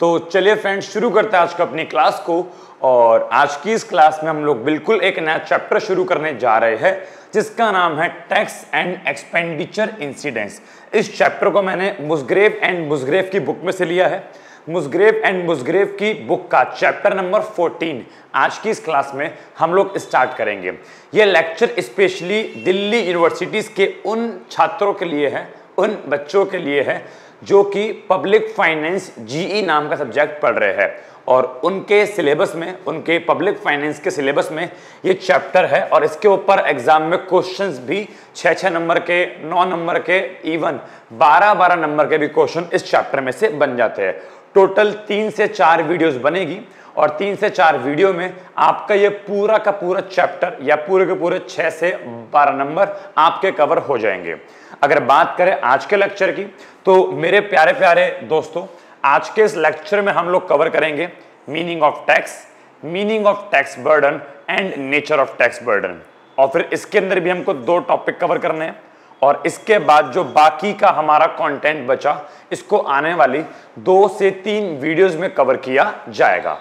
तो चलिए फ्रेंड्स शुरू करते हैं आज का अपनी क्लास को। और आज की इस क्लास में हम लोग बिल्कुल एक नया चैप्टर शुरू करने जा रहे हैं जिसका नाम है टैक्स एंड एक्सपेंडिचर इंसिडेंट्स। इस चैप्टर को मैंने मुसग्रेव एंड मुसग्रेव की बुक में से लिया है। मुसग्रेव एंड मुसग्रेव की बुक का चैप्टर नंबर 14 आज की इस क्लास में हम लोग स्टार्ट करेंगे। ये लेक्चर स्पेशली दिल्ली यूनिवर्सिटीज़ के उन छात्रों के लिए है, उन बच्चों के लिए है जो कि पब्लिक फाइनेंस जीई नाम का सब्जेक्ट पढ़ रहे हैं और उनके सिलेबस में, उनके पब्लिक फाइनेंस के सिलेबस में ये चैप्टर है। और इसके ऊपर एग्जाम में क्वेश्चंस भी 6-6 नंबर के, 9 नंबर के, इवन 12-12 नंबर के भी क्वेश्चन इस चैप्टर में से बन जाते हैं। टोटल 3 से 4 वीडियोस बनेगी और 3 से 4 वीडियो में आपका ये पूरा का पूरा चैप्टर या पूरे के पूरे 6 से 12 नंबर आपके कवर हो जाएंगे। अगर बात करें आज के लेक्चर की तो मेरे प्यारे प्यारे दोस्तों, आज के इस लेक्चर में हम लोग कवर करेंगे meaning of tax burden and nature of tax burden. और फिर इसके अंदर भी हमको 2 टॉपिक कवर करने हैं और इसके बाद जो बाकी का हमारा कंटेंट बचा इसको आने वाली 2 से 3 वीडियोस में कवर किया जाएगा।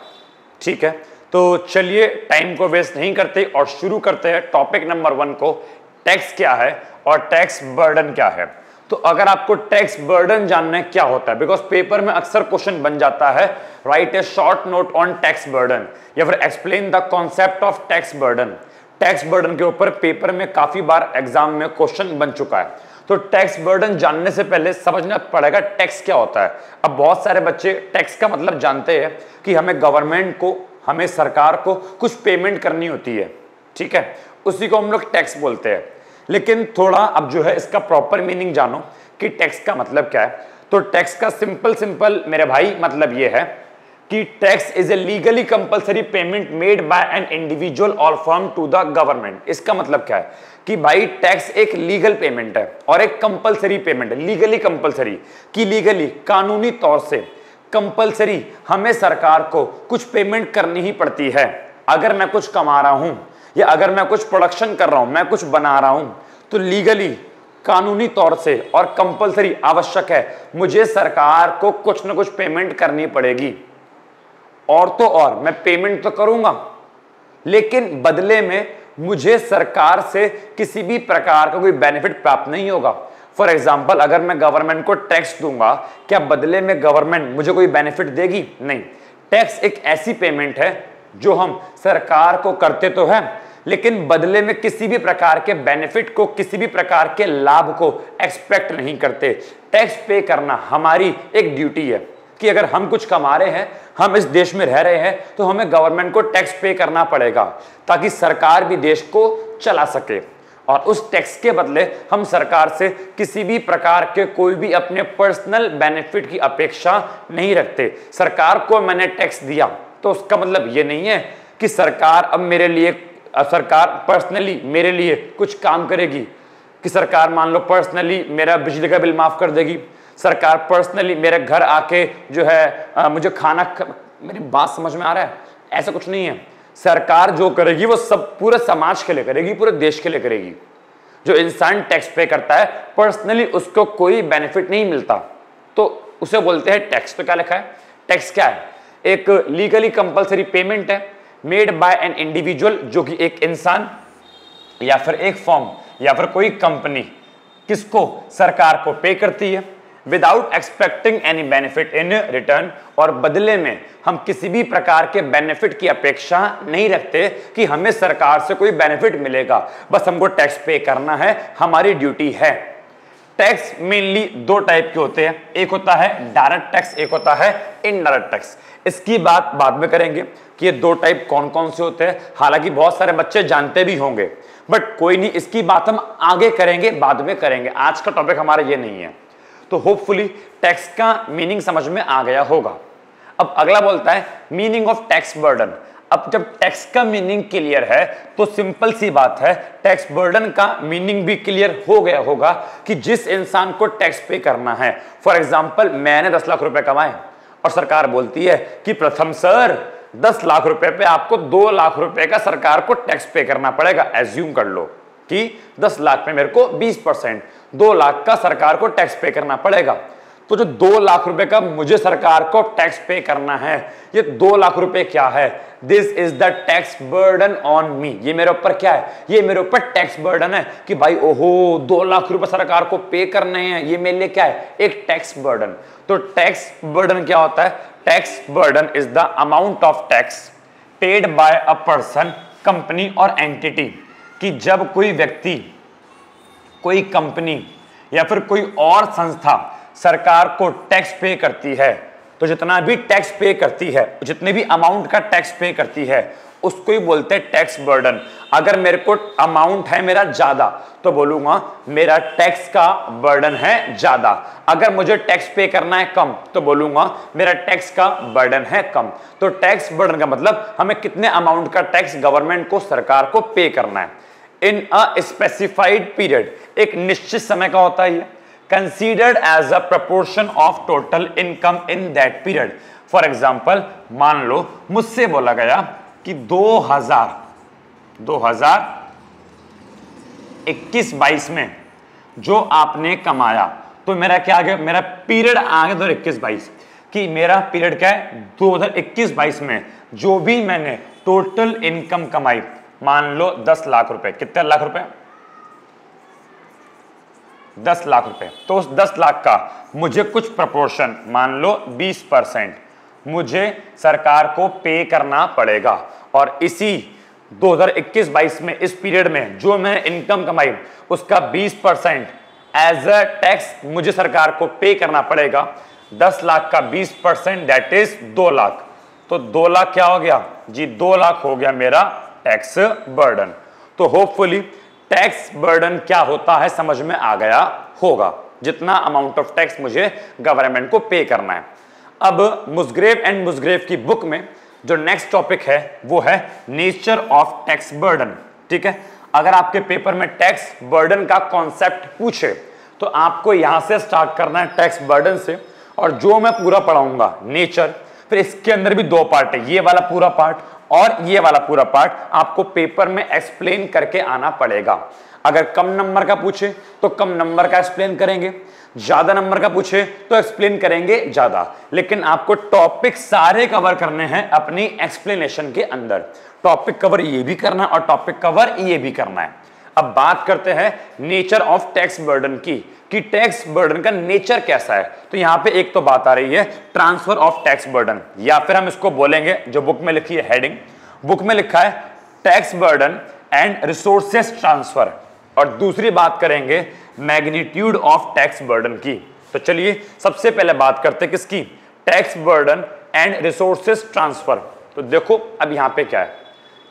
ठीक है, तो चलिए टाइम को वेस्ट नहीं करते और शुरू करते हैं टॉपिक नंबर 1 को। टैक्स क्या है और टैक्स बर्डन क्या है। तो अगर आपको टैक्स बर्डन जानना है क्या होता है, बिकॉज पेपर में अक्सर क्वेश्चन बन जाता है right A short note on tax burden या फिर explain the concept of tax burden. Tax burden के ऊपर पेपर में काफी बार एग्जाम में क्वेश्चन बन चुका है। तो टैक्स बर्डन जानने से पहले समझना पड़ेगा टैक्स क्या होता है। अब बहुत सारे बच्चे टैक्स का मतलब जानते हैं कि हमें गवर्नमेंट को, हमें सरकार को कुछ पेमेंट करनी होती है, ठीक है, उसी को हम लोग टैक्स बोलते हैं। लेकिन थोड़ा अब जो है इसका प्रॉपर मीनिंग जानो कि टैक्स का मतलब क्या है। तो टैक्स का सिंपल मेरे भाई मतलब ये है कि tax is a legally compulsory payment made by an individual और फर्म टू द गवर्नमेंट। इसका मतलब क्या है कि भाई टैक्स एक लीगल पेमेंट है और एक कंपलसरी पेमेंट है। लीगली कंपलसरी कि लीगली कानूनी तौर से कंपलसरी हमें सरकार को कुछ पेमेंट करनी ही पड़ती है। अगर मैं कुछ कमा रहा हूं या अगर मैं कुछ प्रोडक्शन कर रहा हूं, मैं कुछ बना रहा हूं, तो लीगली कानूनी तौर से और कंपलसरी आवश्यक है मुझे सरकार को कुछ ना कुछ पेमेंट करनी पड़ेगी। और तो और मैं पेमेंट तो करूंगा लेकिन बदले में मुझे सरकार से किसी भी प्रकार का कोई बेनिफिट प्राप्त नहीं होगा। फॉर एग्जाम्पल, अगर मैं गवर्नमेंट को टैक्स दूंगा, क्या बदले में गवर्नमेंट मुझे कोई बेनिफिट देगी? नहीं। टैक्स एक ऐसी पेमेंट है जो हम सरकार को करते तो हैं लेकिन बदले में किसी भी प्रकार के बेनिफिट को, किसी भी प्रकार के लाभ को एक्सपेक्ट नहीं करते। टैक्स पे करना हमारी एक ड्यूटी है कि अगर हम कुछ कमा रहे हैं, हम इस देश में रह रहे हैं, तो हमें गवर्नमेंट को टैक्स पे करना पड़ेगा ताकि सरकार भी देश को चला सके। और उस टैक्स के बदले हम सरकार से किसी भी प्रकार के कोई भी अपने पर्सनल बेनिफिट की अपेक्षा नहीं रखते। सरकार को मैंने टैक्स दिया तो उसका मतलब ये नहीं है कि सरकार अब मेरे लिए, सरकार पर्सनली मेरे लिए कुछ काम करेगी, कि सरकार मान लो पर्सनली मेरा बिजली का बिल माफ कर देगी, सरकार पर्सनली मेरे घर आके जो है मुझे खाना मेरी बात समझ में आ रहा है? ऐसा कुछ नहीं है। सरकार जो करेगी वो सब पूरे समाज के लिए करेगी, पूरे देश के लिए करेगी। जो इंसान टैक्स पे करता है पर्सनली उसको कोई बेनिफिट नहीं मिलता तो उसे बोलते हैं टैक्स। तो क्या लिखा है? टैक्स क्या है? एक लीगली कंपलसरी पेमेंट है मेड बाय एन इंडिविजुअल, जो कि एक इंसान या फिर एक फर्म या फिर कोई कंपनी किसको, सरकार को पे करती है without expecting any benefit in return. और बदले में हम किसी भी प्रकार के बेनिफिट की अपेक्षा नहीं रखते कि हमें सरकार से कोई बेनिफिट मिलेगा, बस हमको टैक्स पे करना है, हमारी ड्यूटी है। टैक्स मेनली 2 टाइप के होते हैं, एक होता है डायरेक्ट टैक्स, एक होता है इनडायरेक्ट टैक्स। इसकी बात बाद में करेंगे कि ये 2 टाइप कौन कौन से होते हैं। हालांकि बहुत सारे बच्चे जानते भी होंगे बट कोई नहीं, इसकी बात हम आगे करेंगे, बाद में करेंगे। आज का टॉपिक हमारा ये नहीं है। तो होपफुली टैक्स का मीनिंग समझ में आ गया होगा। अब अगला बोलता है मीनिंग ऑफ टैक्स बर्डन। अब जब टैक्स का मीनिंग क्लियर है तो सिंपल सी बात है, टैक्स बर्डन का मीनिंग भी क्लियर हो गया होगा कि जिस इंसान को टैक्स पे करना है। फॉर एग्जाम्पल, मैंने 10 लाख रुपए कमाए और सरकार बोलती है कि प्रथम सर 10 लाख रुपए पे आपको 2 लाख रुपए का सरकार को टैक्स पे करना पड़ेगा। एज्यूम कर लो कि 10 लाख पे मेरे को 20%, 2 लाख का सरकार को टैक्स पे करना पड़ेगा। तो जो 2 लाख रुपए का मुझे सरकार को टैक्स पे करना है, ये 2 लाख रुपए क्या है? This is the tax burden on me. ये मेरे ऊपर क्या है? ये मेरे ऊपर टैक्स बर्डन है कि भाई ओहो 2 लाख रुपए सरकार को पे करने हैं, ये मेरे लिए क्या है? एक टैक्स बर्डन। तो टैक्स बर्डन क्या होता है? Tax burden is the amount of tax paid by a person, company और एंटिटी। कि जब कोई व्यक्ति, कोई कंपनी या फिर कोई और संस्था सरकार को टैक्स पे करती है, तो जितना भी टैक्स पे करती है, जितने भी अमाउंट का टैक्स पे करती है, उसको ही बोलते हैं टैक्स बर्डन। अगर मेरे को अमाउंट है मेरा ज्यादा, तो बोलूंगा मेरा टैक्स का बर्डन है ज्यादा। अगर मुझे टैक्स पे करना है कम, तो बोलूंगा मेरा टैक्स का बर्डन है कम। तो टैक्स बर्डन का मतलब हमें कितने अमाउंट का टैक्स गवर्नमेंट को, सरकार को पे करना है। इन अ स्पेसिफाइड पीरियड, एक निश्चित समय का होता है, considered as a proportion of total income in that period. For example, मान लो मुझसे बोला गया कि 2021-22 में जो आपने कमाया, तो मेरा क्या आ गया? मेरा पीरियड आ गया 2021-22 कि मेरा पीरियड क्या है? 2021-22 में जो भी मैंने टोटल इनकम कमाई, मान लो 10 लाख रुपए। कितने लाख रुपए? 10 लाख रुपए। तो उस 10 लाख का मुझे कुछ प्रपोर्शन, मान लो 20% मुझे सरकार को पे करना पड़ेगा। और इसी 2021-22 में, इस पीरियड में जो मैंने इनकम कमाई, उसका 20% एज अ टैक्स मुझे सरकार को पे करना पड़ेगा। 10 लाख का 20% दैट इज 2 लाख। तो 2 लाख क्या हो गया जी? 2 लाख हो गया मेरा टैक्स बर्डन। तो होपफुली टैक्स बर्डन क्या होता है समझ में आ गया होगा, जितना अमाउंट ऑफ टैक्स मुझे गवर्नमेंट को पे करना है। अब मुसग्रेव एंड मुसग्रेव की बुक में जो नेक्स्ट टॉपिक है वो है नेचर ऑफ टैक्स बर्डन। ठीक है, अगर आपके पेपर में टैक्स बर्डन का कॉन्सेप्ट पूछे, तो आपको यहां से स्टार्ट करना है टैक्स बर्डन से। और जो मैं पूरा पढ़ाऊंगा नेचर, फिर इसके अंदर भी 2 पार्ट है, ये वाला पूरा पार्ट और ये वाला पूरा पार्ट आपको पेपर में एक्सप्लेन करके आना पड़ेगा। अगर कम नंबर का पूछे तो कम नंबर का एक्सप्लेन करेंगे, ज्यादा नंबर का पूछे तो एक्सप्लेन करेंगे ज्यादा, लेकिन आपको टॉपिक सारे कवर करने हैं अपनी एक्सप्लेनेशन के अंदर। टॉपिक कवर ये भी करना है और टॉपिक कवर ये भी करना है। अब बात करते हैं नेचर ऑफ टैक्स बर्डन की, कि टैक्स बर्डन का नेचर कैसा है। तो यहां पे एक तो बात आ रही है ट्रांसफर ऑफ टैक्स बर्डन, या फिर हम इसको बोलेंगे, जो बुक में लिखी है हेडिंग, बुक में लिखा है tax burden and resources transfer. और दूसरी बात करेंगे मैग्नीट्यूड ऑफ टैक्स बर्डन की। तो चलिए सबसे पहले बात करते हैं किसकी? Tax burden and resources transfer. तो देखो अब यहां पे क्या है,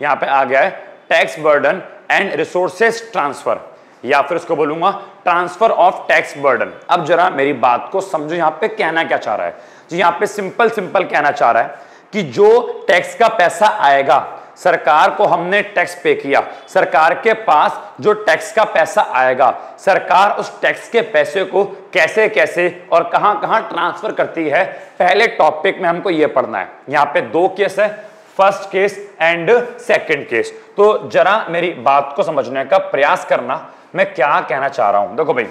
यहां पे आ गया है tax burden and resources transfer, या फिर इसको बोलूंगा ट्रांसफर ऑफ टैक्स बर्डन। अब जरा मेरी बात को समझो, यहां पे कहना क्या चाह रहा है जी? यहां पे सिंपल कहना चाह रहा है कि जो टैक्स का पैसा आएगा, सरकार को हमने टैक्स पे किया, सरकार के पास जो टैक्स का पैसा आएगा, सरकार उस टैक्स के पैसे को कैसे कैसे और कहां कहां ट्रांसफर करती है, पहले टॉपिक में हमको यह पढ़ना है। यहां पे 2 केस है, first case and second case. तो जरा मेरी बात को समझने का प्रयास करना, मैं क्या कहना चाह रहा हूं। देखो भाई,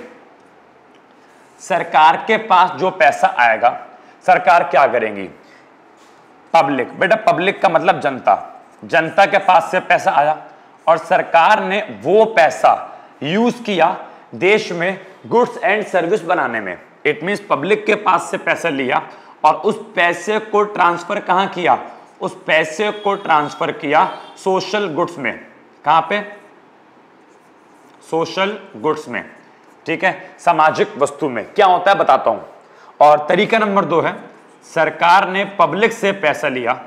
सरकार के पास जो पैसा आएगा, सरकार क्या करेंगी? पब्लिक, बेटा पब्लिक का मतलब जनता, जनता के पास से पैसा आया और सरकार ने वो पैसा यूज किया देश में गुड्स एंड सर्विस बनाने में। इट मींस पब्लिक के पास से पैसा लिया और उस पैसे को ट्रांसफर कहां किया? उस पैसे को ट्रांसफर किया सोशल गुड्स में। कहां पे? सोशल गुड्स में। ठीक है, सामाजिक वस्तु में। क्या होता है बताता हूं। और तरीका नंबर 2 है, सरकार ने पब्लिक से पैसा लिया,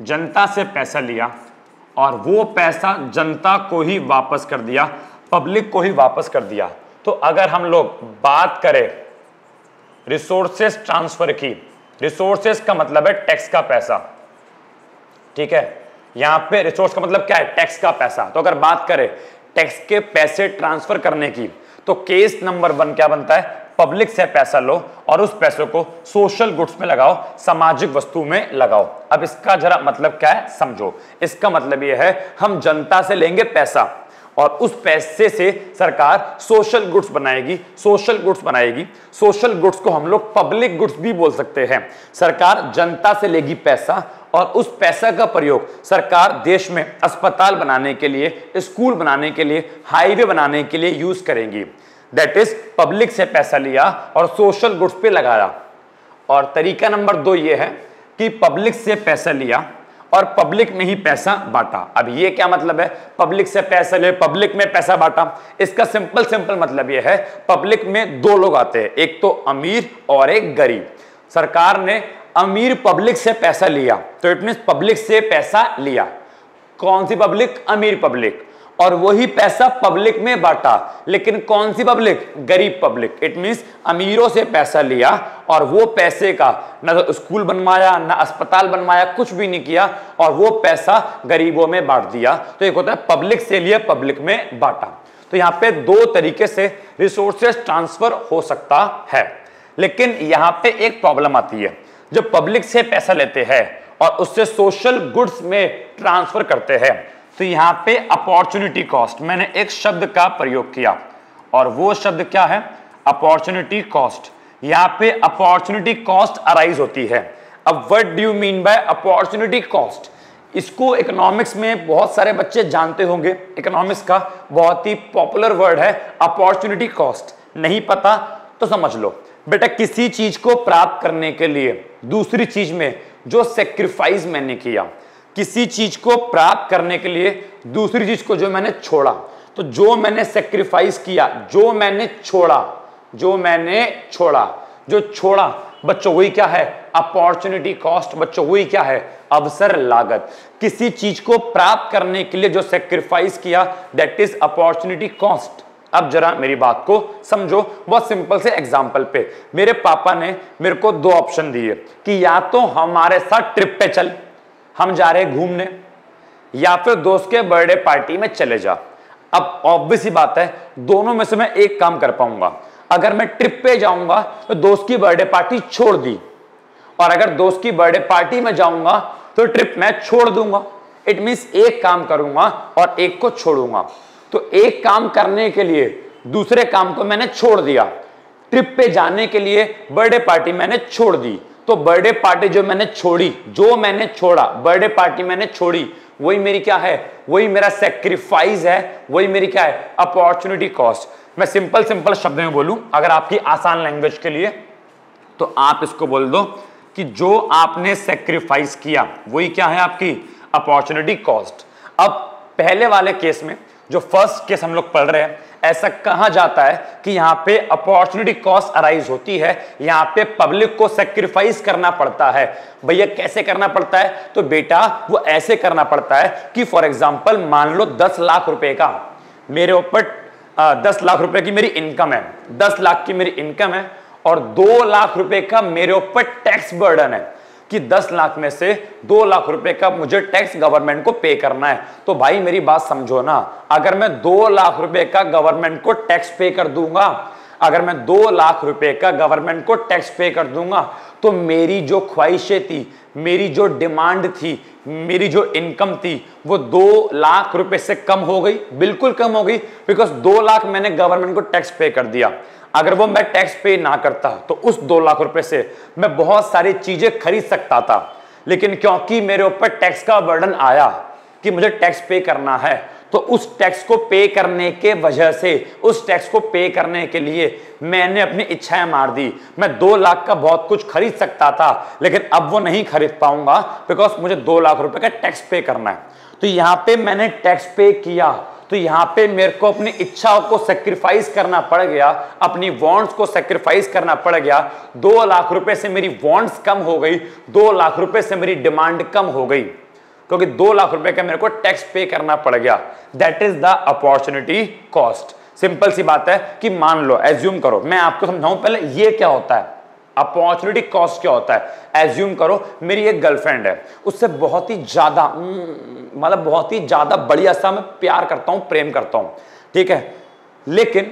जनता से पैसा लिया और वो पैसा जनता को ही वापस कर दिया, पब्लिक को ही वापस कर दिया। तो अगर हम लोग बात करें रिसोर्सेस ट्रांसफर की, रिसोर्सेस का मतलब है टैक्स का पैसा। ठीक है, यहां पे रिसोर्स का मतलब क्या है? टैक्स का पैसा। तो अगर बात करें टैक्स के पैसे ट्रांसफर करने की, तो केस नंबर 1 क्या बनता है? पब्लिक से पैसा लो और उस पैसे को सोशल गुड्स में लगाओ, सामाजिक वस्तु में लगाओ। अब इसका जरा मतलब क्या है समझो। इसका मतलब यह है, हम जनता से लेंगे पैसा और उस पैसे से सरकार सोशल गुड्स बनाएगी। सोशल गुड्स को हम लोग पब्लिक गुड्स भी बोल सकते हैं। सरकार जनता से लेगी पैसा और उस पैसा का प्रयोग सरकार देश में अस्पताल बनाने के लिए, स्कूल बनाने के लिए, हाईवे बनाने के लिए यूज करेंगी। दैट इज पब्लिक से पैसा लिया और सोशल गुड्स पे लगाया। और तरीका नंबर 2 ये है कि पब्लिक से पैसा लिया और पब्लिक में ही पैसा बांटा। अब ये क्या मतलब है, पब्लिक से पैसा ले, पब्लिक में पैसा बांटा? इसका सिंपल मतलब ये है, पब्लिक में 2 लोग आते हैं, एक तो अमीर और एक गरीब। सरकार ने अमीर पब्लिक से पैसा लिया, तो इट मींस पब्लिक से पैसा लिया। कौन सी पब्लिक? अमीर पब्लिक। और वही पैसा पब्लिक में बांटा, लेकिन कौन सी पब्लिक? गरीब पब्लिक। इट मींस अमीरों से पैसा लिया और वो पैसे का ना तो स्कूल बनवाया, ना अस्पताल बनवाया, कुछ भी नहीं किया, और वो पैसा गरीबों में बांट दिया। तो एक होता है पब्लिक से लिया, पब्लिक में बांटा। तो यहाँ पे 2 तरीके से रिसोर्सेस ट्रांसफर हो सकता है। लेकिन यहाँ पे एक प्रॉब्लम आती है, जब पब्लिक से पैसा लेते हैं और उससे सोशल गुड्स में ट्रांसफर करते हैं, तो यहां पे अपॉर्चुनिटी कॉस्ट, मैंने एक शब्द का प्रयोग किया और वो शब्द क्या है? Opportunity cost. यहां पे अपॉर्चुनिटी कॉस्ट अराइज होती है। अब what do you mean by opportunity cost? इसको इकोनॉमिक्स में बहुत सारे बच्चे जानते होंगे। इकोनॉमिक्स का बहुत ही पॉपुलर वर्ड है अपॉर्चुनिटी कॉस्ट। नहीं पता तो समझ लो बेटा, किसी चीज को प्राप्त करने के लिए दूसरी चीज में जो सेक्रीफाइस मैंने किया, किसी चीज को प्राप्त करने के लिए दूसरी चीज को जो मैंने छोड़ा, तो जो मैंने सेक्रीफाइस किया, जो मैंने छोड़ा बच्चों, वही क्या है? Opportunity cost. बच्चों वही क्या है? अवसर लागत। किसी चीज को प्राप्त करने के लिए जो सेक्रीफाइस किया, दैट इज अपॉर्चुनिटी कॉस्ट। अब जरा मेरी बात को समझो, बहुत सिंपल से एग्जांपल पे। मेरे पापा ने मेरे को 2 ऑप्शन दिए कि या तो हमारे साथ ट्रिप पे चल, हम जा रहे घूमने, या फिर दोस्त के बर्थडे पार्टी में चले जा। अब ऑब्वियस ही बात है, दोनों में से मैं एक काम कर पाऊंगा। अगर मैं ट्रिप पे जाऊंगा तो दोस्त की बर्थडे पार्टी छोड़ दी, और अगर दोस्त की बर्थडे पार्टी में जाऊंगा तो ट्रिप मैं छोड़ दूंगा। इट मींस एक काम करूंगा और एक को छोड़ूंगा। तो एक काम करने के लिए दूसरे काम को मैंने छोड़ दिया। ट्रिप पे जाने के लिए बर्थडे पार्टी मैंने छोड़ दी, तो बर्थडे पार्टी जो मैंने छोड़ा, बर्थडे पार्टी मैंने छोड़ी, वही मेरी क्या है? वही मेरा सेक्रीफाइस है, वही मेरी क्या है? Opportunity cost. मैं सिंपल शब्द में बोलूं अगर आपकी आसान लैंग्वेज के लिए, तो आप इसको बोल दो कि जो आपने सेक्रीफाइस किया वही क्या है? आपकी अपॉर्चुनिटी कॉस्ट। अब पहले वाले केस में, जो फर्स्ट केस हम लोग पढ़ रहे हैं, ऐसा कहा जाता है कि यहां पे अपॉर्चुनिटी कॉस्ट अराइज होती है, यहां पे पब्लिक को सेक्रीफाइस करना पड़ता है। भैया कैसे करना पड़ता है? तो बेटा वो ऐसे करना पड़ता है कि फॉर एग्जांपल मान लो 10 लाख रुपए का मेरे ऊपर 10 लाख रुपए की मेरी इनकम है, 10 लाख की मेरी इनकम है, और 2 लाख रुपए का मेरे ऊपर टैक्स बर्डन है कि 10 लाख में से 2 लाख रुपए का मुझे टैक्स गवर्नमेंट को पे करना है। तो भाई मेरी बात समझो ना, अगर मैं 2 लाख रुपए का गवर्नमेंट को टैक्स पे कर दूंगा, अगर मैं 2 लाख रुपए का गवर्नमेंट को टैक्स पे कर दूंगा, तो मेरी जो ख्वाहिशें थी, मेरी जो डिमांड थी, मेरी जो इनकम थी, वो 2 लाख रुपए से कम हो गई, बिल्कुल कम हो गई, बिकॉज 2 लाख मैंने गवर्नमेंट को टैक्स पे कर दिया। अगर वो मैं टैक्स पे ना करता तो उस 2 लाख रुपए से मैं बहुत सारी चीजें खरीद सकता था, लेकिन क्योंकि मेरे ऊपर टैक्स का बर्डन आया कि मुझे टैक्स पे करना है, तो उस टैक्स को पे करने के वजह से, उस टैक्स को पे करने के लिए मैंने अपनी इच्छाएं मार दी। मैं 2 लाख का बहुत कुछ खरीद सकता था, लेकिन अब वो नहीं खरीद पाऊंगा बिकॉज मुझे 2 लाख रुपए का टैक्स पे करना है। तो यहां पे मैंने टैक्स पे किया, तो यहां पे मेरे को अपनी इच्छाओं को सेक्रीफाइस करना पड़ गया, अपनी वांट्स को सेक्रीफाइस करना पड़ गया। 2 लाख रुपए से मेरी वांट्स कम हो गई, 2 लाख रुपए से मेरी डिमांड कम हो गई, क्योंकि 2 लाख रुपए का मेरे को टैक्स पे करना पड़ गया। That is the opportunity cost. Simple सी बात है कि मान लो, एज्यूम करो, मैं आपको समझाऊं पहले ये क्या होता है, अपॉर्चुनिटी कॉस्ट क्या होता है। एज्यूम करो मेरी एक गर्लफ्रेंड है, उससे बहुत ही ज्यादा मतलब बहुत ही ज्यादा बढ़िया सा मैं प्यार करता हूं, प्रेम करता हूं, ठीक है। लेकिन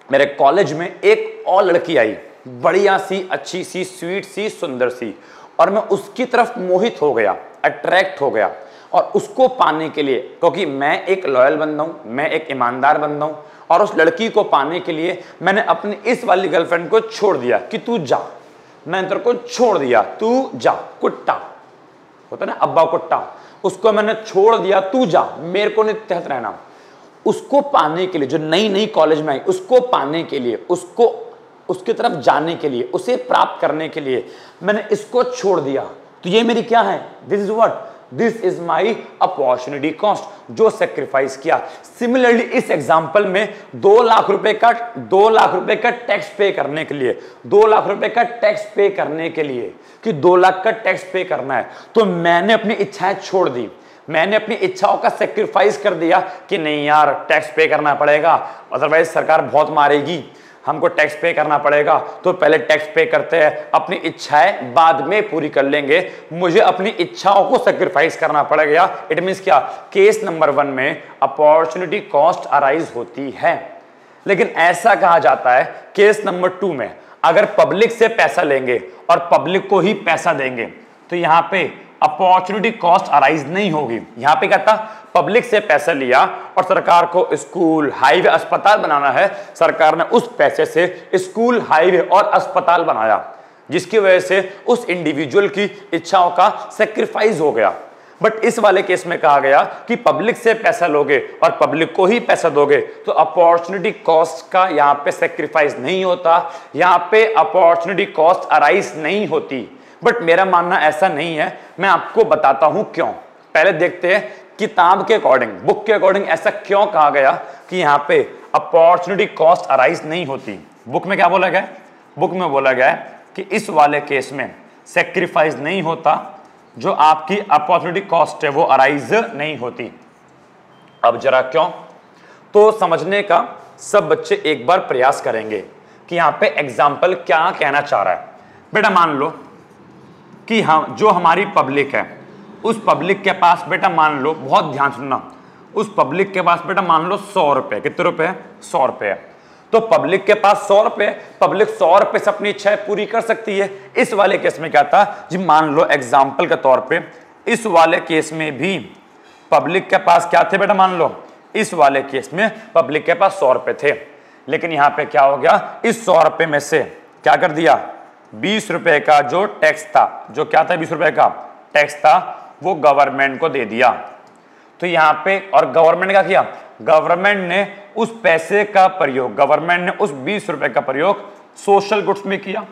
मेरे कॉलेज में एक और लड़की आई, बढ़िया सी, अच्छी सी, स्वीट सी, सुंदर सी, और मैं उसकी तरफ मोहित हो गया, अट्रैक्ट हो गया। और उसको पाने के लिए, क्योंकि मैं एक लॉयल बंदा हूं, मैं एक ईमानदार बंदा हूं, और उस लड़की को पाने के लिए मैंने अपनी इस वाली गर्लफ्रेंड को छोड़ दिया कि तू जा, मैंने तेरे को छोड़ दिया, तू जा, कुत्ता होता ना अब्बा कुत्ता, उसको मैंने छोड़ दिया, तू जा, मेरे को नहीं तहत रहना। उसको पाने के लिए, जो नई नई कॉलेज में आई, उसको पाने के लिए, उसको उसकी तरफ जाने के लिए, उसे प्राप्त करने के लिए मैंने इसको छोड़ दिया। तो ये मेरी क्या है, this is what, this is my opportunity cost, जो सेक्रीफाइस किया। सिमिलरली इस एग्जाम्पल में 2 लाख रुपए का टैक्स पे करने के लिए, 2 लाख रुपए का टैक्स पे करने के लिए, कि 2 लाख का टैक्स पे करना है, तो मैंने अपनी इच्छाएं छोड़ दी, मैंने अपनी इच्छाओं का सेक्रीफाइस कर दिया कि नहीं यार टैक्स पे करना पड़ेगा, अदरवाइज सरकार बहुत मारेगी, हमको टैक्स पे करना पड़ेगा, तो पहले टैक्स पे करते हैं, अपनी इच्छाएं बाद में पूरी कर लेंगे, मुझे अपनी इच्छाओं को सेक्रीफाइस करना पड़ेगा। इट मींस क्या, केस नंबर 1 में अपॉर्चुनिटी कॉस्ट अराइज होती है। लेकिन ऐसा कहा जाता है केस नंबर 2 में अगर पब्लिक से पैसा लेंगे और पब्लिक को ही पैसा देंगे तो यहां पे अपॉर्चुनिटी कॉस्ट अराइज नहीं होगी। यहां पे क्या था, पब्लिक से पैसा लिया और सरकार को स्कूल, हाईवे, अस्पताल बनाना है, सरकार ने उस पैसे से स्कूल, हाईवे और अस्पताल बनाया, जिसकी वजह से उस इंडिविजुअल की इच्छाओं का सेक्रीफाइस हो गया। बट इस वाले केस में कहा गया कि पब्लिक से पैसा लोगे और पब्लिक को ही पैसा दोगे तो अपॉर्चुनिटी कॉस्ट का यहां पे सेक्रीफाइस नहीं होता, यहां पे अपॉर्चुनिटी कॉस्ट अराइज नहीं होती। बट मेरा मानना ऐसा नहीं है, मैं आपको बताता हूं क्यों। पहले देखते हैं किताब के अकॉर्डिंग, बुक के अकॉर्डिंग ऐसा क्यों कहा गया कि यहां पे अपॉर्चुनिटी कॉस्ट अराइज नहीं होती। बुक में क्या बोला गया, बुक में बोला गया है कि इस वाले केस में सेक्रीफाइस नहीं होता, जो आपकी अपॉर्चुनिटी कॉस्ट है वो अराइज नहीं होती। अब जरा क्यों, तो समझने का सब बच्चे एक बार प्रयास करेंगे कि यहां पे एग्जाम्पल क्या कहना चाह रहा है। बेटा मान लो कि हम, जो हमारी पब्लिक है, उस पब्लिक के पास बेटा मान लो, बहुत ध्यान सुनना, उस पब्लिक के पास बेटा मान लो 100 रुपए, कितने रुपए, 100 रुपए है। तो पब्लिक के पास 100 रुपए, पब्लिक 100 रुपए से अपनी इच्छाएं पूरी कर सकती है। इस वाले केस में क्या था जी, मान लो एग्जाम्पल के तौर पे इस वाले केस में भी पब्लिक के पास क्या थे बेटा, मान लो इस वाले केस में पब्लिक के पास 100 रुपए थे, लेकिन यहां पे क्या हो गया, इस 100 रुपए में से क्या कर दिया, 20 रुपए का जो टैक्स था, जो क्या था 20 रुपए का टैक्स था, वो गवर्नमेंट को दे दिया। तो यहां पे, और गवर्नमेंट ने क्या किया, गवर्नमेंट ने उस पैसे का प्रयोग, गवर्नमेंट ने उस 20 रुपए का प्रयोग सोशल गुड्स में किया।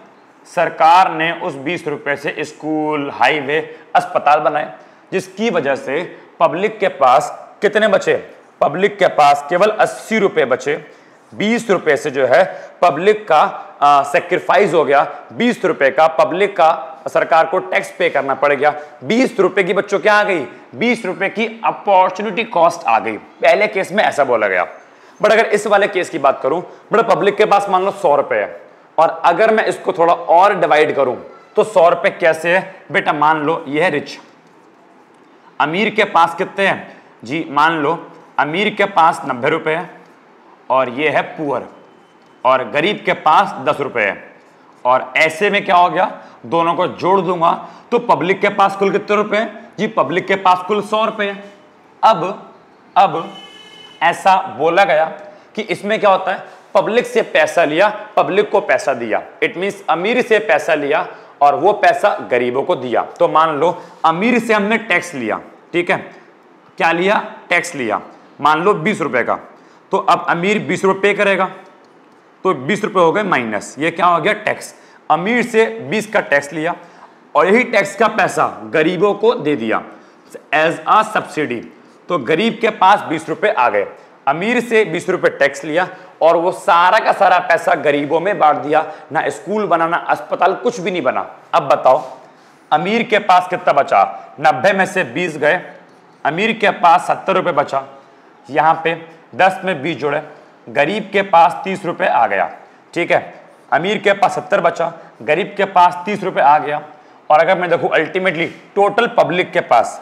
सरकार ने उस 20 रुपए से स्कूल, हाईवे, अस्पताल बनाए, जिसकी वजह से पब्लिक के पास कितने बचे, पब्लिक के पास केवल 80 रुपए बचे। 20 रुपए से जो है पब्लिक का सेक्रीफाइस हो गया, 20 रुपए का पब्लिक का सरकार को टैक्स पे करना पड़ गया। 20 रुपए की बच्चों क्या आ गई, 20 रुपए की अपॉर्चुनिटी कॉस्ट आ गई। पहले केस में ऐसा बोला गया। बट अगर इस वाले केस की बात करूं, बड़ा पब्लिक के पास मान लो 100 रुपए है, और अगर मैं इसको थोड़ा और डिवाइड करूं तो 100 रुपए कैसे है बेटा, मान लो ये है रिच, अमीर के पास कितने हैं जी, मान लो अमीर के पास 90 रुपए है और ये है पुअर, और गरीब के पास 10 रुपए है। और ऐसे में क्या हो गया, दोनों को जोड़ दूंगा तो पब्लिक के पास कुल कितने रुपए हैं जी, पब्लिक के पास कुल 100 रुपए हैं। अब ऐसा बोला गया कि इसमें क्या होता है, पब्लिक से पैसा लिया, पब्लिक को पैसा दिया। इट मींस अमीर से पैसा लिया और वो पैसा गरीबों को दिया। तो मान लो अमीर से हमने टैक्स लिया, ठीक है, क्या लिया, टैक्स लिया, मान लो 20 रुपए का, तो अब अमीर 20 रुपए पे करेगा, तो 20 रुपए हो गए माइनस, ये क्या हो गया, टैक्स। अमीर से 20 का टैक्स लिया और यही टैक्स का पैसा गरीबों को दे दिया एज अ सब्सिडी, तो गरीब के पास 20 रुपए आ गए। अमीर से 20 रुपए टैक्स लिया और वो सारा का सारा पैसा गरीबों में बांट दिया, ना स्कूल बना, ना अस्पताल, कुछ भी नहीं बना। अब बताओ अमीर के पास कितना बचा, 90 में से 20 गए, अमीर के पास 70 रुपए बचा, यहां पे 10 में 20 जोड़े, गरीब के पास 30 रुपए आ गया, ठीक है, अमीर के पास 70 बचा, गरीब के पास 30 रुपए आ गया। और अगर मैं देखूं अल्टीमेटली टोटल पब्लिक के पास,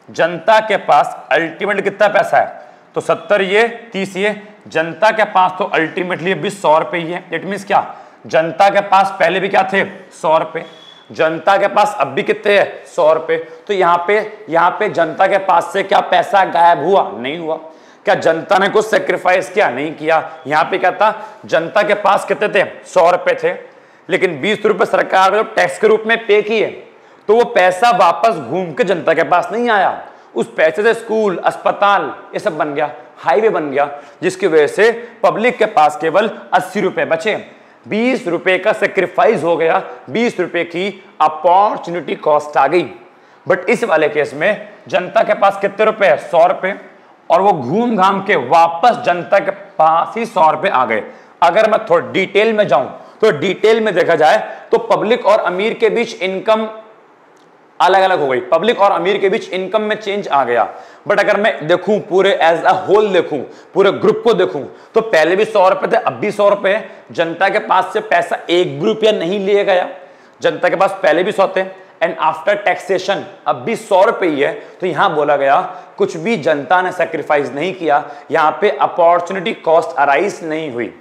जनता के पास अल्टीमेटली कितना पैसा है, तो 70 ये, 30 ये, जनता के पास तो अल्टीमेटली भी 100 रुपए ही है। इट मींस क्या, जनता के पास पहले भी क्या थे, 100 रुपए, जनता के पास अब भी कितने हैं? 100 रुपए। तो यहाँ पे जनता के पास से क्या पैसा गायब हुआ? नहीं हुआ। क्या जनता ने कुछ सेक्रीफाइस किया? नहीं किया। यहाँ पे क्या था? जनता के पास कितने थे? 100 रुपए थे, लेकिन 20 रुपए सरकार ने टैक्स के रूप में पे किए, तो वो पैसा वापस घूम के जनता के पास नहीं आया। उस पैसे से स्कूल, अस्पताल, ये सब बन गया, हाईवे बन गया, जिसकी वजह से पब्लिक के पास केवल 80 रुपए बचे। 20 रुपए का सेक्रीफाइस हो गया, 20 रुपए की अपॉर्चुनिटी कॉस्ट आ गई। बट इस वाले केस में जनता के पास कितने रुपए है? 100 रुपए, और वो घूम घाम के वापस जनता के पास ही 100 रुपए आ गए। अगर मैं थोड़ा डिटेल में जाऊं तो डिटेल में देखा जाए तो पब्लिक और अमीर के बीच इनकम अलग अलग हो गई, पब्लिक और अमीर के बीच इनकम में चेंज आ गया। बट अगर मैं देखूं पूरे एज अ होल देखूं, पूरे ग्रुप को देखूं, तो पहले भी 100 रुपए थे, अब भी 100 रुपए। जनता के पास से पैसा एक भी रुपया नहीं लिया गया, जनता के पास पहले भी 100 थे, एंड आफ्टर टैक्सेशन अब भी 100 रुपए ही है। तो यहां बोला गया कुछ भी जनता ने सेक्रीफाइस नहीं किया, यहां पे अपॉर्चुनिटी कॉस्ट अराइज नहीं हुई।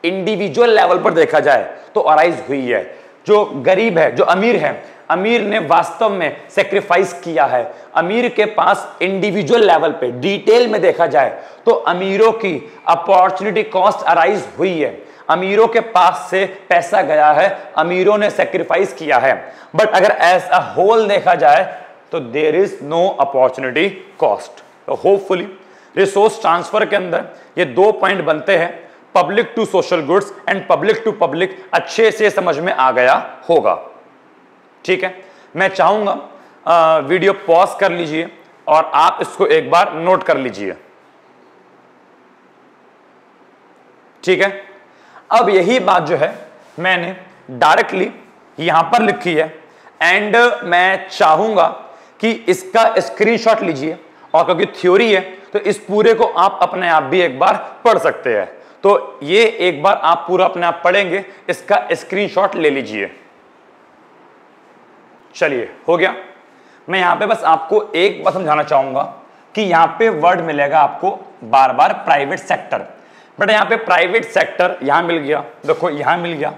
इंडिविजुअल लेवल पर देखा जाए तो अराइज हुई है। जो गरीब है, जो अमीर है, अमीर ने वास्तव में सेक्रीफाइस किया है। अमीर के पास इंडिविजुअल लेवल पे डिटेल में देखा जाए तो अमीरों की अपॉर्चुनिटी कॉस्ट अराइज हुई है, अमीरों के पास से पैसा गया है, अमीरों ने सेक्रीफाइस किया है। बट अगर एज अ होल देखा जाए तो there is no opportunity cost. तो होपफुली रिसोर्स ट्रांसफर के अंदर ये 2 पॉइंट बनते हैं, public to social goods and public to public, अच्छे से समझ में आ गया होगा। ठीक है, मैं चाहूंगा वीडियो पॉज कर लीजिए और आप इसको एक बार नोट कर लीजिए। ठीक है, अब यही बात जो है मैंने डायरेक्टली यहां पर लिखी है, एंड मैं चाहूंगा कि इसका स्क्रीनशॉट लीजिए, और क्योंकि थ्योरी है तो इस पूरे को आप अपने आप भी एक बार पढ़ सकते हैं। तो ये एक बार आप पूरा अपने आप पढ़ेंगे, इसका स्क्रीनशॉट ले लीजिए। चलिए, हो गया। मैं यहां पे बस आपको एक बात समझाना चाहूंगा कि यहां पे वर्ड मिलेगा आपको बार बार प्राइवेट सेक्टर, बट यहां पे प्राइवेट सेक्टर यहां मिल गया, देखो यहां मिल गया।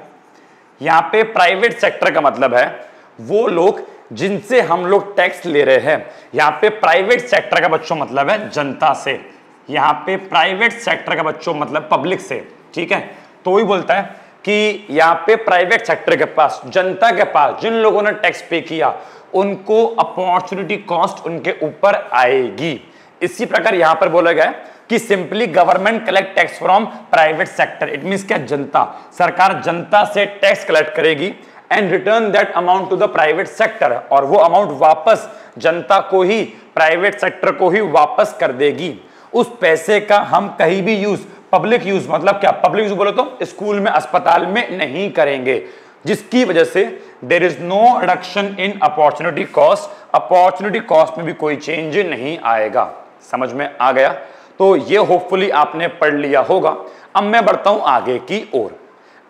यहां पे प्राइवेट सेक्टर का मतलब है वो लोग जिनसे हम लोग टैक्स ले रहे हैं। यहां पे प्राइवेट सेक्टर का बच्चों मतलब है जनता से, यहां पे प्राइवेट सेक्टर का बच्चों मतलब पब्लिक से। ठीक है, तो ही बोलता है कि यहाँ पे प्राइवेट सेक्टर के पास, जनता के पास जिन लोगों ने टैक्स पे किया उनको अपॉर्चुनिटी कॉस्ट उनके ऊपर आएगी। इसी प्रकार यहां पर बोला गया कि simply government collect tax from private sector. It means क्या? जनता, सरकार जनता से टैक्स कलेक्ट करेगी and return that amount to the private sector, और वो अमाउंट वापस जनता को ही, प्राइवेट सेक्टर को ही वापस कर देगी। उस पैसे का हम कहीं भी यूज, पब्लिक यूज मतलब क्या? पब्लिक यूज बोलो तो स्कूल में, अस्पताल में नहीं करेंगे, जिसकी वजह से there is no reduction in opportunity cost. Opportunity cost में भी कोई चेंज नहीं आएगा। समझ में आ गया? तो ये होपफुली आपने पढ़ लिया होगा। अब मैं बढ़ता हूं आगे की ओर,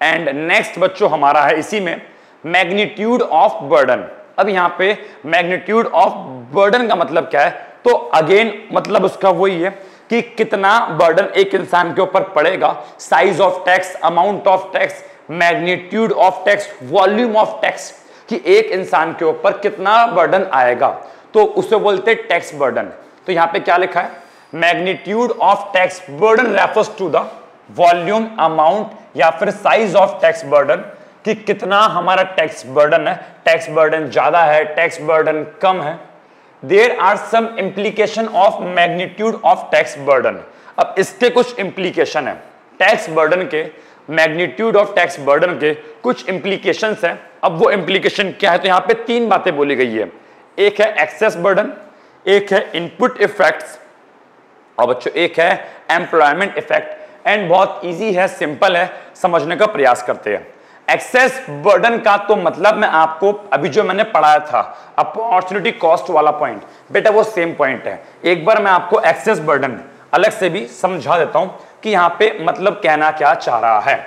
एंड नेक्स्ट बच्चों हमारा है इसी में मैग्नीट्यूड ऑफ बर्डन। अब यहां पे मैग्नीट्यूड ऑफ बर्डन का मतलब क्या है? तो अगेन मतलब उसका वही है कि कितना बर्डन एक इंसान के ऊपर पड़ेगा, size of tax, amount of tax, magnitude of tax, volume of tax, कि एक इंसान के ऊपर कितना बर्डन आएगा, तो उसे बोलते हैं टैक्स बर्डन। तो यहां पे क्या लिखा है? Magnitude of tax burden refers to the volume, amount या फिर साइज ऑफ टैक्स बर्डन, कि कितना हमारा टैक्स बर्डन है, टैक्स बर्डन ज्यादा है, टैक्स बर्डन कम है। There are some implication of magnitude of tax burden। अब इसके कुछ implication है, टैक्स बर्डन के, मैग्नीट्यूड ऑफ टैक्स बर्डन के कुछ implications है। अब वो implication क्या है? तो यहाँ पे 3 बातें बोली गई है। एक है एक्सेस बर्डन, एक है इनपुट इफेक्ट्स, और बच्चों एक है एम्प्लॉयमेंट इफेक्ट। एंड बहुत इजी है, सिंपल है, समझने का प्रयास करते हैं। एक्सेस बर्डन का तो मतलब मैं आपको अभी जो मैंने पढ़ाया था अपॉर्चुनिटी कॉस्ट वाला पॉइंट, बेटा वो सेम पॉइंट है। एक बार मैं आपको एक्सेस बर्डन अलग से भी समझा देता हूं कि यहां पे मतलब कहना क्या चाह रहा है।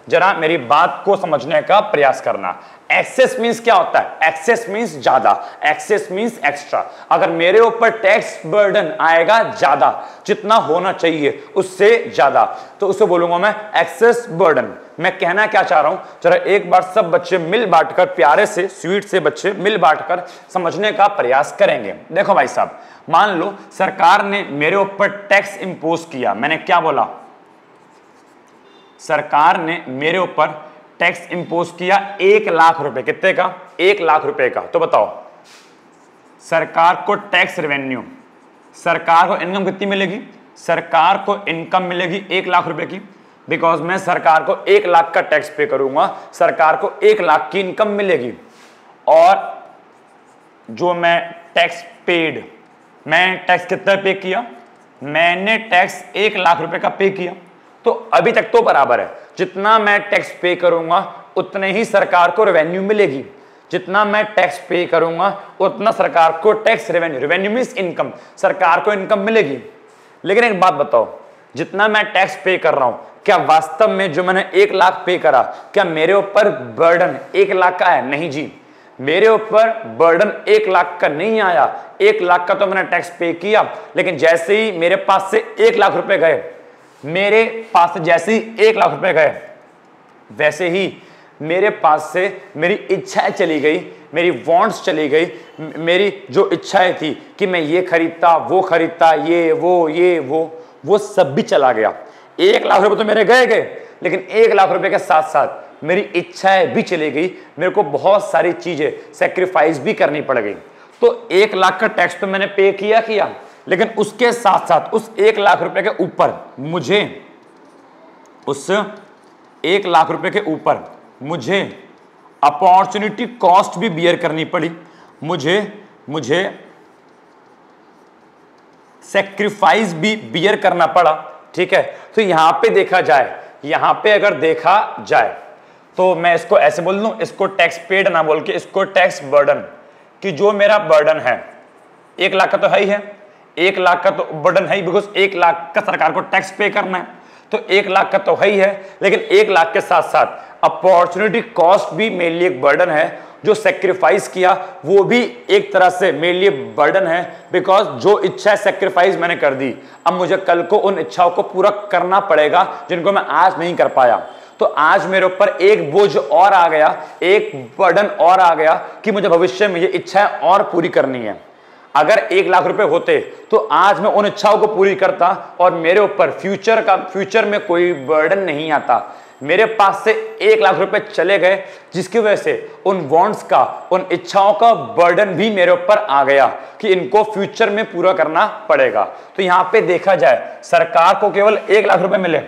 जरा मेरी बात को समझने का प्रयास करना। एक्सेस मींस क्या होता है? एक्सेस मींस ज्यादा, एक्सेस मींस एक्स्ट्रा। अगर मेरे ऊपर टैक्स बर्डन आएगा ज्यादा, जितना होना चाहिए उससे ज्यादा, तो उसे बोलूंगा मैं एक्सेस बर्डन। मैं कहना क्या चाह रहा हूं, जरा एक बार सब बच्चे मिल बांटकर, प्यारे से स्वीट से बच्चे मिल बांटकर समझने का प्रयास करेंगे। देखो भाई साहब, मान लो सरकार ने मेरे ऊपर टैक्स इंपोज किया। मैंने क्या बोला? सरकार ने मेरे ऊपर टैक्स इंपोज किया 1 लाख रुपए। कितने का? 1 लाख रुपए का। तो बताओ, सरकार को टैक्स रेवेन्यू, सरकार को इनकम कितनी मिलेगी? सरकार को इनकम मिलेगी 1 लाख रुपए की, बिकॉज मैं सरकार को 1 लाख का टैक्स पे करूंगा, सरकार को 1 लाख की इनकम मिलेगी। और जो मैं टैक्स पेड, मैं टैक्स कितना पे किया? मैंने टैक्स 1 लाख रुपए का पे किया। तो अभी तक तो बराबर है, जितना मैं टैक्स पे करूंगा उतने ही सरकार को रेवेन्यू मिलेगी। जितना मैं टैक्स पे करूंगा उतना सरकार को tax revenue, revenue means income, सरकार को इनकम मिलेगी। लेकिन एक बात बताओ, जितना मैं टैक्स पे कर रहा हूं, क्या वास्तव में जो मैंने 1 लाख पे करा, क्या मेरे ऊपर बर्डन 1 लाख का है? नहीं जी, मेरे ऊपर बर्डन 1 लाख का नहीं आया। 1 लाख का तो मैंने टैक्स पे किया, लेकिन जैसे ही मेरे पास से 1 लाख रुपए गए, मेरे पास से जैसे ही 1 लाख रुपए गए, वैसे ही मेरे पास से मेरी इच्छाएं चली गई, मेरी वांट्स चली गई। मेरी जो इच्छाएं थी कि मैं ये खरीदता, वो खरीदता, ये वो सब भी चला गया। 1 लाख रुपए तो मेरे गए, लेकिन 1 लाख रुपए के साथ साथ मेरी इच्छाएं भी चली गई। मेरे को बहुत सारी चीजें सैक्रिफाइस भी करनी पड़ गई। तो 1 लाख का टैक्स तो मैंने पे किया, लेकिन उसके साथ साथ उस 1 लाख रुपए के ऊपर मुझे, उस 1 लाख रुपए के ऊपर मुझे अपॉर्चुनिटी कॉस्ट भी बियर करनी पड़ी। मुझे सैक्रिफाइस भी बियर करना पड़ा। ठीक है, तो यहां पे देखा जाए, यहां पे अगर देखा जाए तो मैं इसको ऐसे बोल दूं, इसको टैक्स पेड ना बोल के इसको टैक्स बर्डन, कि जो मेरा बर्डन है 1 लाख का तो है ही है, 1 लाख का तो बर्डन है ही, बिकॉज 1 लाख का सरकार को टैक्स पे करना है, तो 1 लाख का तो है ही है। लेकिन 1 लाख के साथ साथ अपॉर्चुनिटी कॉस्ट भी मेरे लिए एक बर्डन है। जो सेक्रीफाइस किया वो भी एक तरह से मेरे लिए बर्डन है, बिकॉज जो इच्छा सेक्रीफाइस मैंने कर दी, अब मुझे कल को उन इच्छाओं को पूरा करना पड़ेगा जिनको मैं आज नहीं कर पाया। तो आज मेरे ऊपर एक बोझ और आ गया, एक बर्डन और आ गया कि मुझे भविष्य में ये इच्छाएं और पूरी करनी है। अगर 1 लाख रुपए होते तो आज मैं उन इच्छाओं को पूरी करता और मेरे ऊपर फ्यूचर में कोई बर्डन नहीं आता। मेरे पास से 1 लाख रुपए चले गए, जिसकी वजह से उन वांट्स का, उन इच्छाओं का बर्डन भी मेरे ऊपर आ गया कि इनको फ्यूचर में पूरा करना पड़ेगा। तो यहां पे देखा जाए, सरकार को केवल 1 लाख रुपए मिले,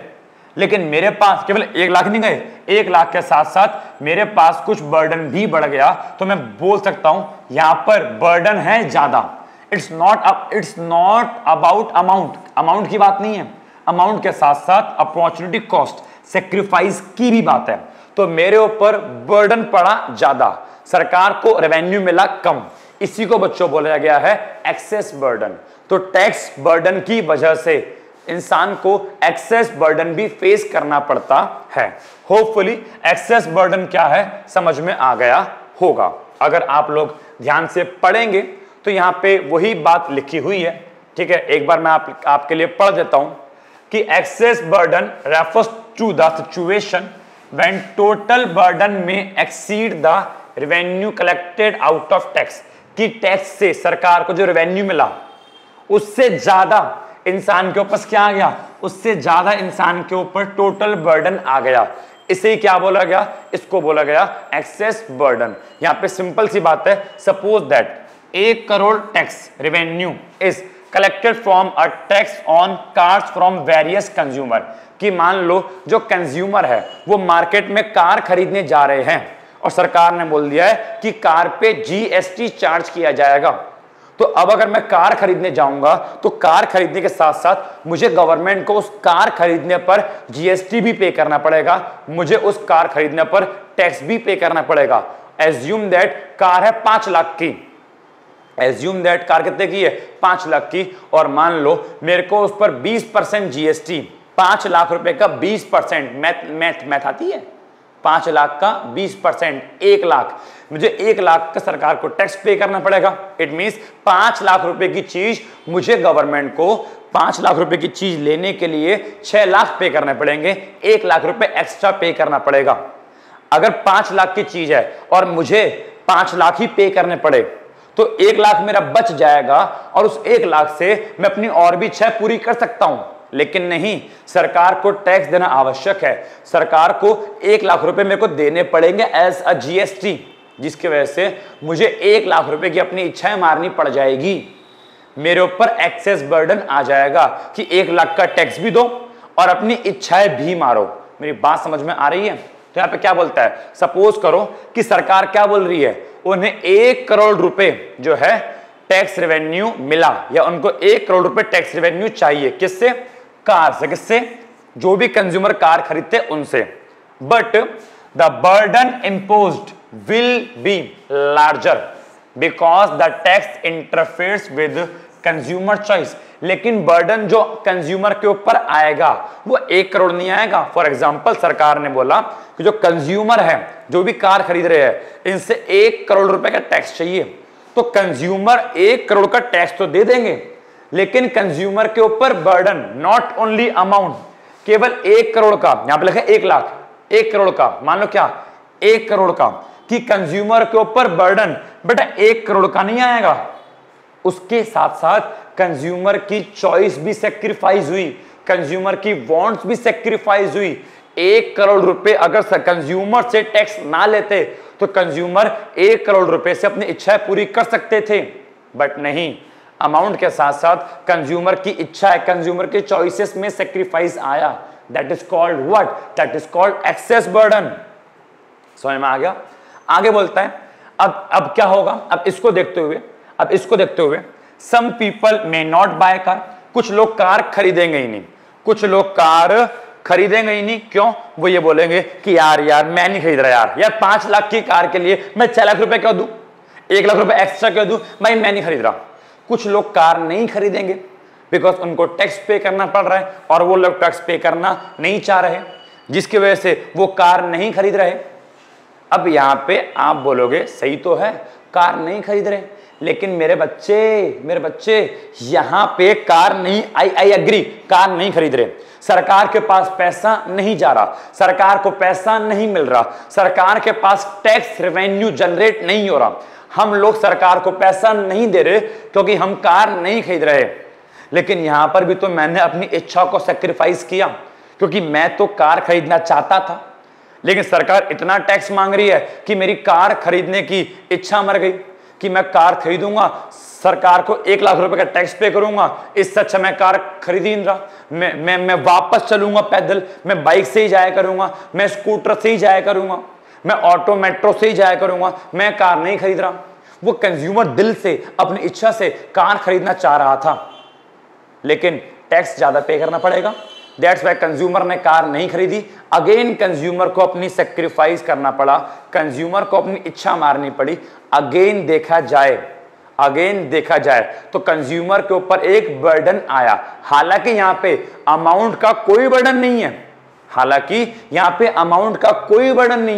लेकिन मेरे पास केवल 1 लाख नहीं गए, 1 लाख के साथ साथ मेरे पास कुछ बर्डन भी बढ़ गया। तो मैं बोल सकता हूं यहां पर बर्डन है ज्यादा। इट्स नॉट अबाउट अमाउंट की बात नहीं है, अमाउंट के साथ साथ अपॉर्चुनिटी कॉस्ट, सेक्रीफाइस की भी बात है। तो मेरे ऊपर बर्डन पड़ा ज्यादा, सरकार को रेवेन्यू मिला कम, इसी को बच्चों बोला गया है एक्सेस बर्डन। तो टैक्स बर्डन की वजह से इंसान को एक्सेस बर्डन भी फेस करना पड़ता है। होपफुली एक्सेस बर्डन क्या है समझ में आ गया होगा। अगर आप लोग ध्यान से पढ़ेंगे तो यहां पे वही बात लिखी हुई है। ठीक है, एक बार मैं आपके लिए पढ़ देता हूं कि excess burden refers to the situation when total burden में exceed the revenue collected out of tax, कि टैक्स से सरकार को जो रेवेन्यू मिला उससे ज्यादा इंसान के ऊपर क्या आ गया, उससे ज्यादा इंसान के ऊपर टोटल बर्डन आ गया। इसे क्या बोला गया, इसको बोला गया एक्सेस बर्डन। यहां पे सिंपल सी बात है, suppose that 1 crore tax revenue is collected from a tax on cars from various consumer, कि मान लो जो कंज्यूमर है वो मार्केट में कार खरीदने जा रहे हैं और सरकार ने बोल दिया है कि कार पे जीएसटी चार्ज किया जाएगा। तो अब अगर मैं कार खरीदने जाऊंगा तो कार खरीदने के साथ साथ मुझे गवर्नमेंट को उस कार खरीदने पर जीएसटी भी पे करना पड़ेगा, मुझे उस कार खरीदने पर टैक्स भी पे करना पड़ेगा। एज्यूम दैट कार है 5 लाख की, एज्यूम दैट कार कितने की है, 5 लाख की, और मान लो मेरे को उस पर 20% जीएसटी, 5 लाख रुपए का 20%, मैथ आती है, 5 लाख का 20%, 1 लाख। मुझे 1 लाख का सरकार को टैक्स पे करना पड़ेगा। इट मींस 5 लाख रुपए की चीज मुझे गवर्नमेंट को 5 लाख रुपए की चीज लेने के लिए 6 लाख पे करने पड़ेंगे, 1 लाख रुपए एक्स्ट्रा पे करना पड़ेगा। अगर 5 लाख की चीज है और मुझे 5 लाख ही पे करने पड़े तो 1 लाख मेरा बच जाएगा और उस 1 लाख से मैं अपनी और भी 6 पूरी कर सकता हूं। लेकिन नहीं, सरकार को टैक्स देना आवश्यक है। सरकार को 1 लाख रुपए मेरे को देने पड़ेंगे एज अ जीएसटी, जिसकी वजह से मुझे 1 लाख रुपए की अपनी इच्छाएं मारनी पड़ जाएगी। मेरे ऊपर एक्सेस बर्डन आ जाएगा कि 1 लाख का टैक्स भी दो और अपनी इच्छाएं भी मारो। मेरी बात समझ में आ रही है? तो यहां पे क्या बोलता है, सपोज करो कि सरकार क्या बोल रही है, उन्हें 1 करोड़ रुपए जो है टैक्स रेवेन्यू मिला, या उनको 1 करोड़ रुपए टैक्स रेवेन्यू चाहिए। किससे? कार से। किससे? जो भी कंज्यूमर कार खरीदते उनसे। But the burden imposed will be larger because the tax interferes with consumer choice. लेकिन बर्डन जो कंज्यूमर के ऊपर आएगा वो 1 करोड़ नहीं आएगा। फॉर एग्जांपल सरकार ने बोला कि जो कंज्यूमर है, जो भी कार खरीद रहे हैं, इनसे 1 करोड़ रुपए का टैक्स चाहिए, तो कंज्यूमर 1 करोड़ का टैक्स तो दे देंगे, लेकिन कंज्यूमर के ऊपर बर्डन नॉट ओनली अमाउंट, केवल 1 करोड़ का, यहां पे लिखा है 1 लाख, 1 करोड़ का, मान लो क्या 1 करोड़ का, कि कंज्यूमर के ऊपर बर्डन बेटा 1 करोड़ का नहीं आएगा, उसके साथ साथ कंज्यूमर की चॉइस भी सेक्रीफाइस हुई, कंज्यूमर की वांट्स भी सेक्रीफाइस हुई। 1 करोड़ रुपए अगर कंज्यूमर से टैक्स ना लेते तो कंज्यूमर 1 करोड़ रुपए से अपनी इच्छाएं पूरी कर सकते थे, बट नहीं, अमाउंट के साथ साथ कंज्यूमर की इच्छा है, कंज्यूमर के चॉइसेस में सेक्रीफाइस आया। That is called what? That is called excess burden. समझ में आ गया? आगे बोलता है अब क्या होगा, अब इसको देखते हुए some people may not buy car, कुछ लोग कार खरीदेंगे ही नहीं, कुछ लोग कार खरीदेंगे ही नहीं। क्यों? वो ये बोलेंगे कि यार मैं नहीं खरीद रहा, यार 5 लाख की कार के लिए मैं 6 लाख रुपए क्यों दूं, 1 लाख रुपए एक्स्ट्रा क्यों दूं, मैं नहीं खरीद रहा। कुछ लोग कार नहीं खरीदेंगे बिकॉज उनको टैक्स पे करना पड़ रहा है और वो लोग टैक्स पे करना नहीं चाह रहे, जिसकी वजह से वो कार नहीं खरीद रहे। अब यहां पे आप बोलोगे सही तो है, कार नहीं खरीद रहे, लेकिन मेरे बच्चे यहां पे कार नहीं, आई एग्री, कार नहीं खरीद रहे, सरकार के पास पैसा नहीं जा रहा, सरकार को पैसा नहीं मिल रहा, सरकार के पास टैक्स रेवेन्यू जनरेट नहीं हो रहा, हम लोग सरकार को पैसा नहीं दे रहे क्योंकि हम कार नहीं खरीद रहे। लेकिन यहां पर भी तो मैंने अपनी इच्छा को सैक्रिफाइस किया, क्योंकि मैं तो कार खरीदना चाहता था, लेकिन सरकार इतना टैक्स मांग रही है कि मेरी कार खरीदने की इच्छा मर गई, कि मैं कार खरीदूंगा, सरकार को 1 लाख रुपए का टैक्स पे करूंगा, इससे अच्छा मैं कार खरीद ही नहीं रहा, मैं वापस चलूंगा पैदल, मैं बाइक से ही जाया करूंगा, मैं स्कूटर से ही जाया करूंगा, मैं ऑटो मेट्रो से ही जाया करूंगा, मैं कार नहीं खरीद रहा। वो कंज्यूमर दिल से अपनी इच्छा से कार खरीदना चाह रहा था, लेकिन टैक्स ज्यादा पे करना पड़ेगा, दैट्स वाई कंज्यूमर ने कार नहीं खरीदी। अगेन कंज्यूमर को अपनी सेक्रीफाइस करना पड़ा, कंज्यूमर को अपनी इच्छा मारनी पड़ी। अगेन देखा जाए तो कंज्यूमर के ऊपर एक बर्डन आया, हालांकि यहां पे अमाउंट का कोई बर्डन नहीं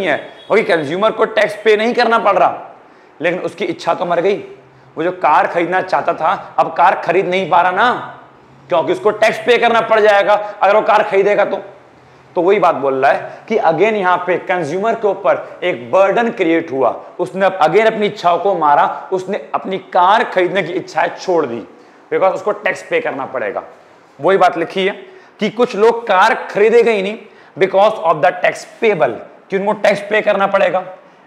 है, क्योंकि कंज्यूमर को टैक्स पे नहीं करना पड़ रहा, लेकिन उसकी इच्छा तो मर गई। वो जो कार खरीदना चाहता था अब कार खरीद नहीं पा रहा ना, क्योंकि उसको टैक्स पे करना पड़ जाएगा अगर वो कार खरीदेगा तो वही बात बोल रहा है कि अगेन यहां पे कंज्यूमर के ऊपर एक बर्डन क्रिएट हुआ, उसने अगेन अपनी इच्छाओं को मारा, उसने अपनी कार खरीदने की इच्छाएं छोड़ दी बिकॉज उसको टैक्स पे करना पड़ेगा। वही बात लिखी है कि कुछ लोग कार खरीदेगा ही नहीं because of the tax payable, कि उनको टैक्स पे करना पड़ेगा,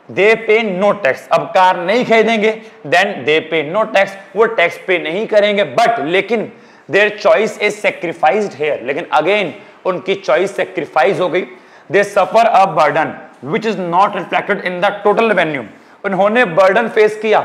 दे पे नो टैक्स। अब कार नहीं खरीदेंगे देन दे पे नो टैक्स, वो टैक्स पे नहीं करेंगे, बट लेकिन their choice is sacrificed here, लेकिन अगेन उनकी चॉइस सैक्रिफाइस हो गई। They suffer a burden which is not reflected in the total revenue. उन्होंने बर्डन फेस किया,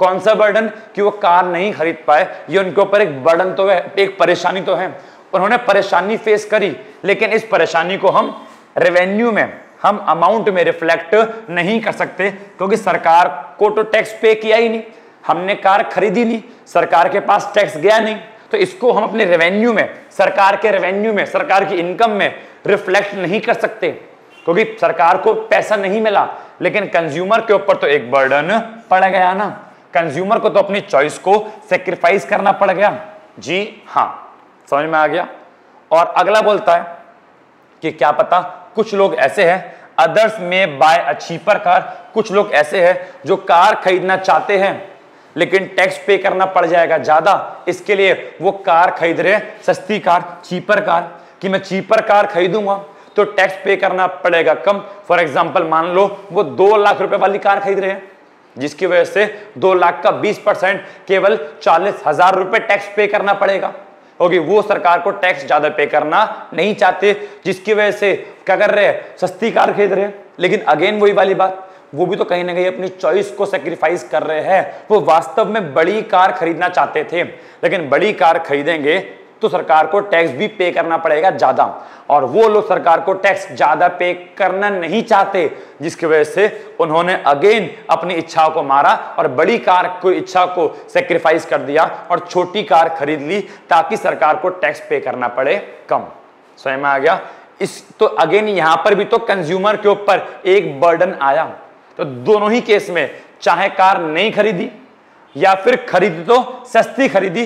कौन सा बर्डन? कि वो कार नहीं खरीद पाए, ये उनके ऊपर एक बर्डन तो है, एक परेशानी तो है, उन्होंने परेशानी फेस करी, लेकिन इस परेशानी को हम रेवेन्यू में, हम अमाउंट में रिफ्लेक्ट नहीं कर सकते, क्योंकि सरकार को तो टैक्स पे किया ही नहीं, हमने कार खरीदी नहीं, सरकार के पास टैक्स गया नहीं, तो इसको हम अपने रेवेन्यू में, सरकार के रेवेन्यू में, सरकार की इनकम में रिफ्लेक्ट नहीं कर सकते। क्योंकि सरकार को पैसा नहीं मिला, लेकिन कंज्यूमर के ऊपर तो एक बर्डन पड़ गया ना, कंज्यूमर को तो अपनी चॉइस को सेक्रीफाइस करना पड़ गया। जी हां, समझ में आ गया। और अगला बोलता है कि क्या पता कुछ लोग ऐसे हैं, अदर्स में बाय अ चीपर कार, कुछ लोग ऐसे हैं जो कार खरीदना चाहते हैं लेकिन टैक्स पे करना पड़ जाएगा ज्यादा, इसके लिए वो कार खरीद रहे हैं सस्ती कार, चीपर कार, कि मैं चीपर कार खरीदूंगा तो टैक्स पे करना पड़ेगा कम। फॉर एग्जांपल मान लो वो 2 लाख रुपए वाली कार खरीद रहे हैं, जिसकी वजह से 2 लाख का 20% केवल 40,000 रुपए टैक्स पे करना पड़ेगा, क्योंकि वो सरकार को टैक्स ज्यादा पे करना नहीं चाहते, जिसकी वजह से क्या कर रहे हैं, सस्ती कार खरीद रहे हैं। लेकिन अगेन वही वाली बात, वो भी तो कहीं ना कहीं अपनी चॉइस को सेक्रीफाइस कर रहे हैं। वो वास्तव में बड़ी कार खरीदना चाहते थे, लेकिन बड़ी कार खरीदेंगे तो सरकार को टैक्स भी पे करना पड़ेगा ज्यादा, और वो लोग सरकार को टैक्स ज्यादा पे करना नहीं चाहते, जिसकी वजह से उन्होंने अगेन अपनी इच्छाओं को मारा और बड़ी कार को इच्छा को सेक्रीफाइस कर दिया और छोटी कार खरीद ली ताकि सरकार को टैक्स पे करना पड़े कम। समझ में आ गया। इस तो अगेन यहां पर भी तो कंज्यूमर के ऊपर एक बर्डन आया। तो दोनों ही केस में, चाहे कार नहीं खरीदी या फिर खरीदी तो सस्ती खरीदी,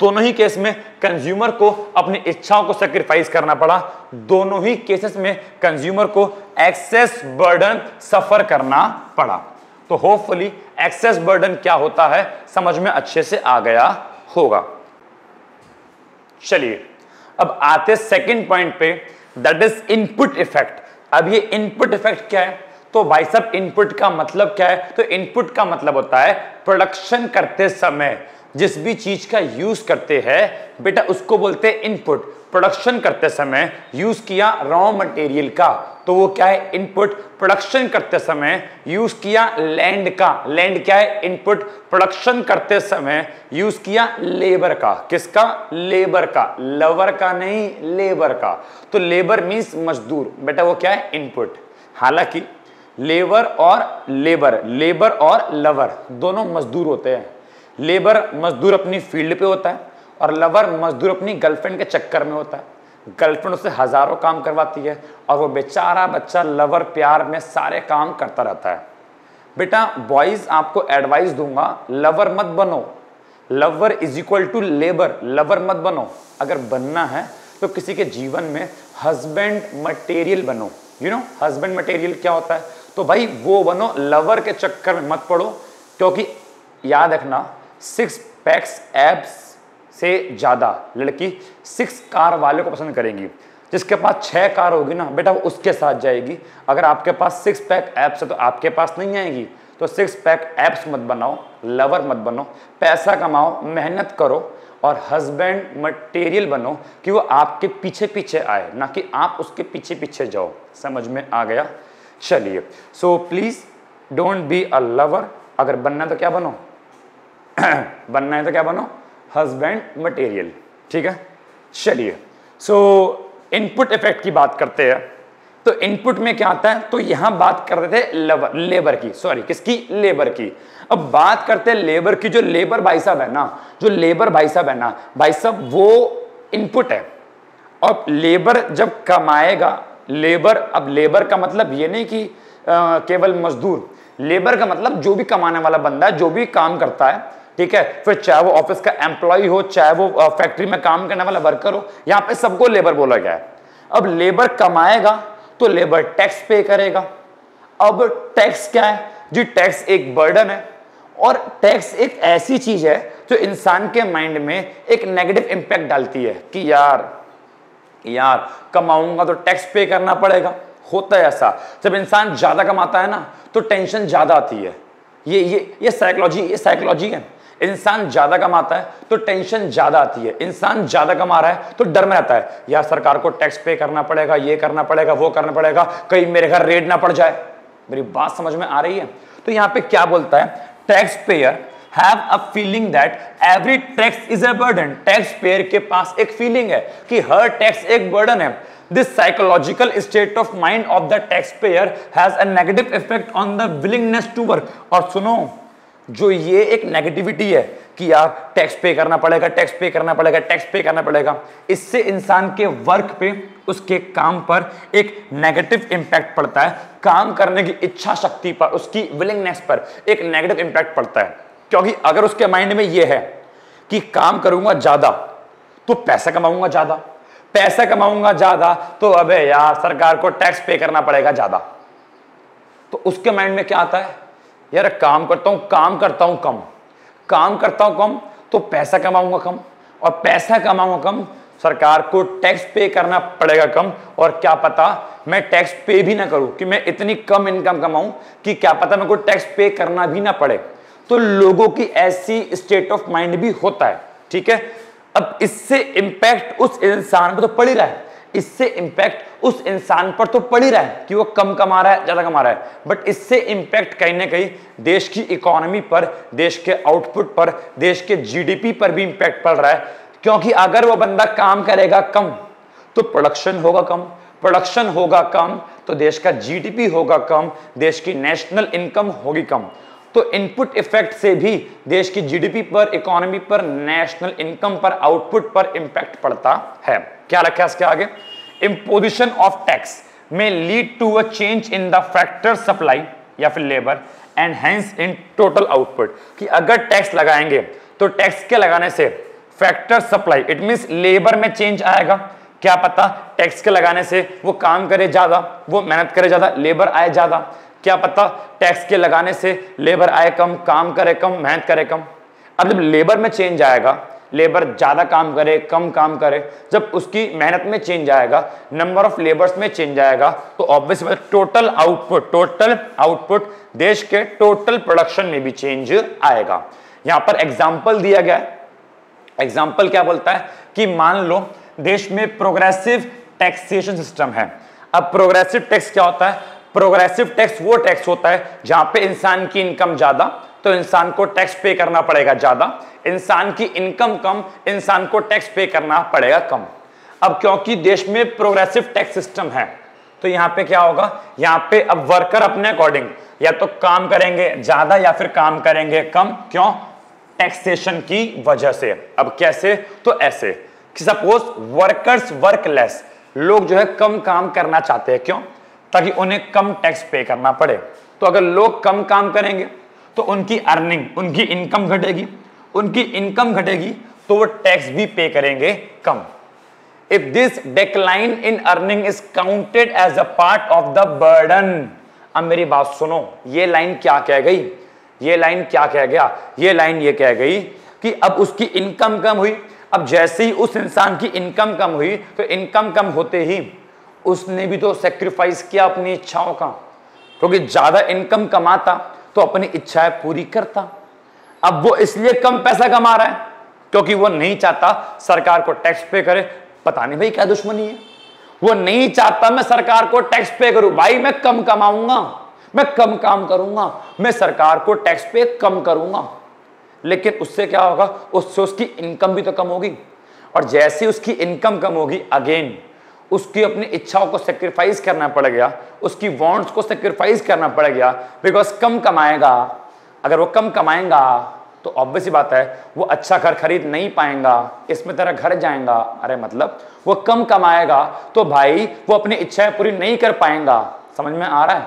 दोनों ही केस में कंज्यूमर को अपनी इच्छाओं को सेक्रीफाइस करना पड़ा। दोनों ही केसेस में कंज्यूमर को एक्सेस बर्डन सफर करना पड़ा। तो होपफुली एक्सेस बर्डन क्या होता है समझ में अच्छे से आ गया होगा। चलिए अब आते सेकंड पॉइंट पे, दैट इज इनपुट इफेक्ट। अब ये इनपुट इफेक्ट क्या है? तो भाई साहब इनपुट का मतलब क्या है? तो इनपुट का मतलब होता है प्रोडक्शन करते समय जिस भी चीज का यूज करते हैं बेटा उसको बोलते हैं इनपुट। प्रोडक्शन करते समय यूज किया रॉ मटेरियल का तो वो क्या है? इनपुट। प्रोडक्शन करते समय यूज किया लैंड का, लैंड क्या है? इनपुट। प्रोडक्शन करते समय यूज किया लेबर का, किसका? लेबर का, लवर का नहीं, लेबर का। तो लेबर मींस मजदूर, बेटा वो क्या है? इनपुट। हालांकि लेबर और लवर दोनों मजदूर होते हैं। लेबर मजदूर अपनी फील्ड पे होता है और लवर मजदूर अपनी गर्लफ्रेंड के चक्कर में होता है। गर्लफ्रेंड उससे हजारों काम करवाती है और वो बेचारा बच्चा लवर प्यार में सारे काम करता रहता है। बेटा बॉयज आपको एडवाइस दूंगा, लवर मत बनो। Lover is equal to labour, lover मत बनो। अगर बनना है तो किसी के जीवन में हस्बैंड मटेरियल बनो। यू नो हस्बैंड मटेरियल क्या होता है? तो भाई वो बनो, लवर के चक्कर में मत पड़ो। क्योंकि याद रखना 6 पैक्स एब्स से ज्यादा लड़की 6 कार वाले को पसंद करेंगी। जिसके पास 6 कार होगी ना बेटा वो उसके साथ जाएगी। अगर आपके पास 6 पैक एब्स है तो आपके पास नहीं आएगी। तो 6 पैक एब्स मत बनाओ, लवर मत बनो, पैसा कमाओ, मेहनत करो और हस्बैंड मटेरियल बनो कि वो आपके पीछे पीछे आए, ना कि आप उसके पीछे पीछे जाओ। समझ में आ गया? चलिए so please don't be a lover. अगर बनना है तो क्या बनो? बनना है तो क्या बनो? Husband material. ठीक है, चलिए सो इनपुट इफेक्ट की बात करते हैं। तो इनपुट में क्या आता है? तो यहां बात कर रहे थे लेबर की, सॉरी किसकी? लेबर की। अब बात करते हैं लेबर की। जो लेबर भाई साहब है ना, जो लेबर भाई साहब है ना, भाई साहब वो इनपुट है। और लेबर जब कमाएगा, लेबर, अब लेबर का मतलब ये नहीं कि केवल मजदूर, लेबर का मतलब जो भी कमाने वाला बंदा है, जो भी काम करता है, ठीक है, फिर चाहे वो ऑफिस का एम्प्लॉय हो, चाहे वो फैक्ट्री में काम करने वाला वर्कर हो, यहां पे सबको लेबर बोला गया है। अब लेबर कमाएगा तो लेबर टैक्स पे करेगा। अब टैक्स क्या है जी? टैक्स एक बर्डन है और टैक्स एक ऐसी चीज है जो इंसान के माइंड में एक नेगेटिव इंपैक्ट डालती है कि यार कमाऊंगा तो टैक्स पे करना पड़ेगा। होता है ऐसा, जब इंसान ज्यादा कमाता है ना तो टेंशन ज्यादा आती है। ये साइकोलॉजी है। इंसान ज्यादा कमाता है तो टेंशन ज्यादा आती है। इंसान ज्यादा कमा रहा है तो डर में रहता है, यार सरकार को टैक्स पे करना पड़ेगा, ये करना पड़ेगा, वो करना पड़ेगा, कहीं मेरे घर रेड ना पड़ जाए। मेरी बात समझ में आ रही है? तो यहां पे क्या बोलता है? Tax payer have a feeling that every tax is a burden. Tax payer के पास एक फीलिंग है कि हर टैक्स एक बर्डन है। This psychological state of mind of the tax payer has a negative effect on the willingness to work. और सुनो, जो ये एक नेगेटिविटी है कि यार टैक्स पे करना पड़ेगा, टैक्स पे करना पड़ेगा, टैक्स पे करना पड़ेगा, इससे इंसान के वर्क पे, उसके काम पर एक नेगेटिव इंपैक्ट पड़ता है। काम करने की इच्छा शक्ति पर, उसकी विलिंगनेस पर एक नेगेटिव इंपैक्ट पड़ता है। क्योंकि अगर उसके माइंड में ये है कि काम करूंगा ज्यादा तो पैसा कमाऊंगा ज्यादा, पैसा कमाऊंगा ज्यादा तो अबे यार सरकार को टैक्स पे करना पड़ेगा ज्यादा, तो उसके माइंड में क्या आता है, यार काम करता हूं कम, काम करता हूं कम तो पैसा कमाऊंगा कम, और पैसा कमाऊंगा कम, सरकार को टैक्स पे करना पड़ेगा कम, और क्या पता मैं टैक्स पे भी ना करूं, कि मैं इतनी कम इनकम कमाऊं कि क्या पता मेरे को टैक्स पे करना भी ना पड़े। तो लोगों की ऐसी स्टेट ऑफ माइंड भी होता है, ठीक है। अब इससे इंपैक्ट उस इंसान पर तो पड़ ही रहा है, इससे इंपैक्ट उस इंसान पर तो पड़ ही रहा है कि वो कम कमा रहा है ज्यादा कमा रहा है, बट इससे इंपैक्ट कहीं ना कहीं देश की इकोनॉमी पर, देश के आउटपुट पर, देश के जीडीपी पर भी इंपैक्ट पड़ रहा है। क्योंकि अगर वो बंदा काम करेगा कम तो प्रोडक्शन होगा कम, प्रोडक्शन होगा कम तो देश का जीडीपी होगा कम, देश की नेशनल इनकम होगी कम। तो इनपुट इफेक्ट से भी देश की जीडीपी पर, इकोनॉमी पर, नेशनल इनकम पर, आउटपुट पर इंपैक्ट पड़ता है। क्या रखा है इसके आगे, imposition of tax may lead to a change in the factor supply या फिर labour and hence in total output. कि अगर टैक्स लगाएंगे तो टैक्स के लगाने से factor supply, it means labour में चेंज आएगा। क्या पता टैक्स के लगाने से वो काम करे ज्यादा, वो मेहनत करे ज्यादा, लेबर आए ज्यादा। क्या पता टैक्स के लगाने से लेबर आए कम, काम करे कम, मेहनत करे कम। अब जब लेबर में चेंज आएगा, लेबर ज्यादा काम करे कम काम करे, जब उसकी मेहनत में चेंज आएगा, नंबर ऑफ लेबर्स में चेंज आएगा, तो ऑब्वियसली टोटल आउटपुट देश के टोटल प्रोडक्शन में भी चेंज आएगा। यहां पर एग्जाम्पल दिया गया है। एग्जाम्पल क्या बोलता है कि मान लो देश में प्रोग्रेसिव टैक्सेशन सिस्टम है। अब प्रोग्रेसिव टैक्स क्या होता है, प्रोग्रेसिव टैक्स वो टैक्स होता है जहां पे इंसान की इनकम ज्यादा तो इंसान को टैक्स पे करना पड़ेगा ज्यादा, इंसान की इनकम कम, इंसान को टैक्स पे करना पड़ेगा कम। अब क्योंकि देश में प्रोग्रेसिव टैक्स सिस्टम है तो यहां पे क्या होगा, यहां पे अब वर्कर अपने अकॉर्डिंग या तो काम करेंगे ज्यादा या फिर काम करेंगे कम। क्यों, टैक्सेशन की वजह से। अब कैसे, तो ऐसे कि सपोज वर्कर्स वर्क लेस, लोग जो है कम काम करना चाहते हैं। क्यों, ताकि उन्हें कम टैक्स पे करना पड़े। तो अगर लोग कम काम करेंगे तो उनकी अर्निंग, उनकी इनकम घटेगी, उनकी इनकम घटेगी तो वो टैक्स भी पे करेंगे कम। If this decline in earning is counted as a part of the burden. अब मेरी बात सुनो, ये लाइन क्या कह गई, ये लाइन क्या कह गया, ये लाइन ये कह गई कि अब उसकी इनकम कम हुई। अब जैसे ही उस इंसान की इनकम कम हुई तो इनकम कम होते ही उसने भी तो सेक्रीफाइस किया अपनी इच्छाओं का, क्योंकि ज्यादा इनकम कमाता तो अपनी इच्छाएं पूरी करता। अब वो इसलिए कम पैसा कमा रहा है क्योंकि वो नहीं चाहता सरकार को टैक्स पे करे। पता नहीं भाई क्या दुश्मनी है, वो नहीं चाहता मैं सरकार को टैक्स पे करूं, भाई मैं कम कमाऊंगा, मैं कम काम करूंगा, मैं सरकार को टैक्स पे कम करूंगा। लेकिन उससे क्या होगा, उससे उसकी इनकम भी तो कम होगी, और जैसे उसकी इनकम कम होगी अगेन उसकी अपनी इच्छाओं को सेक्रीफाइस करना पड़ गया, उसकी वांट्स को सेक्रीफाइस करना पड़ गया, बिकॉज कम कमाएगा। अगर वो कम कमाएगा तो ऑब्वियस बात है वो अच्छा घर खरीद नहीं पाएगा, इसमें तेरा घर जाएगा। अरे मतलब वो कम कमाएगा तो भाई वो अपनी इच्छाएं पूरी नहीं कर पाएगा। समझ में आ रहा है,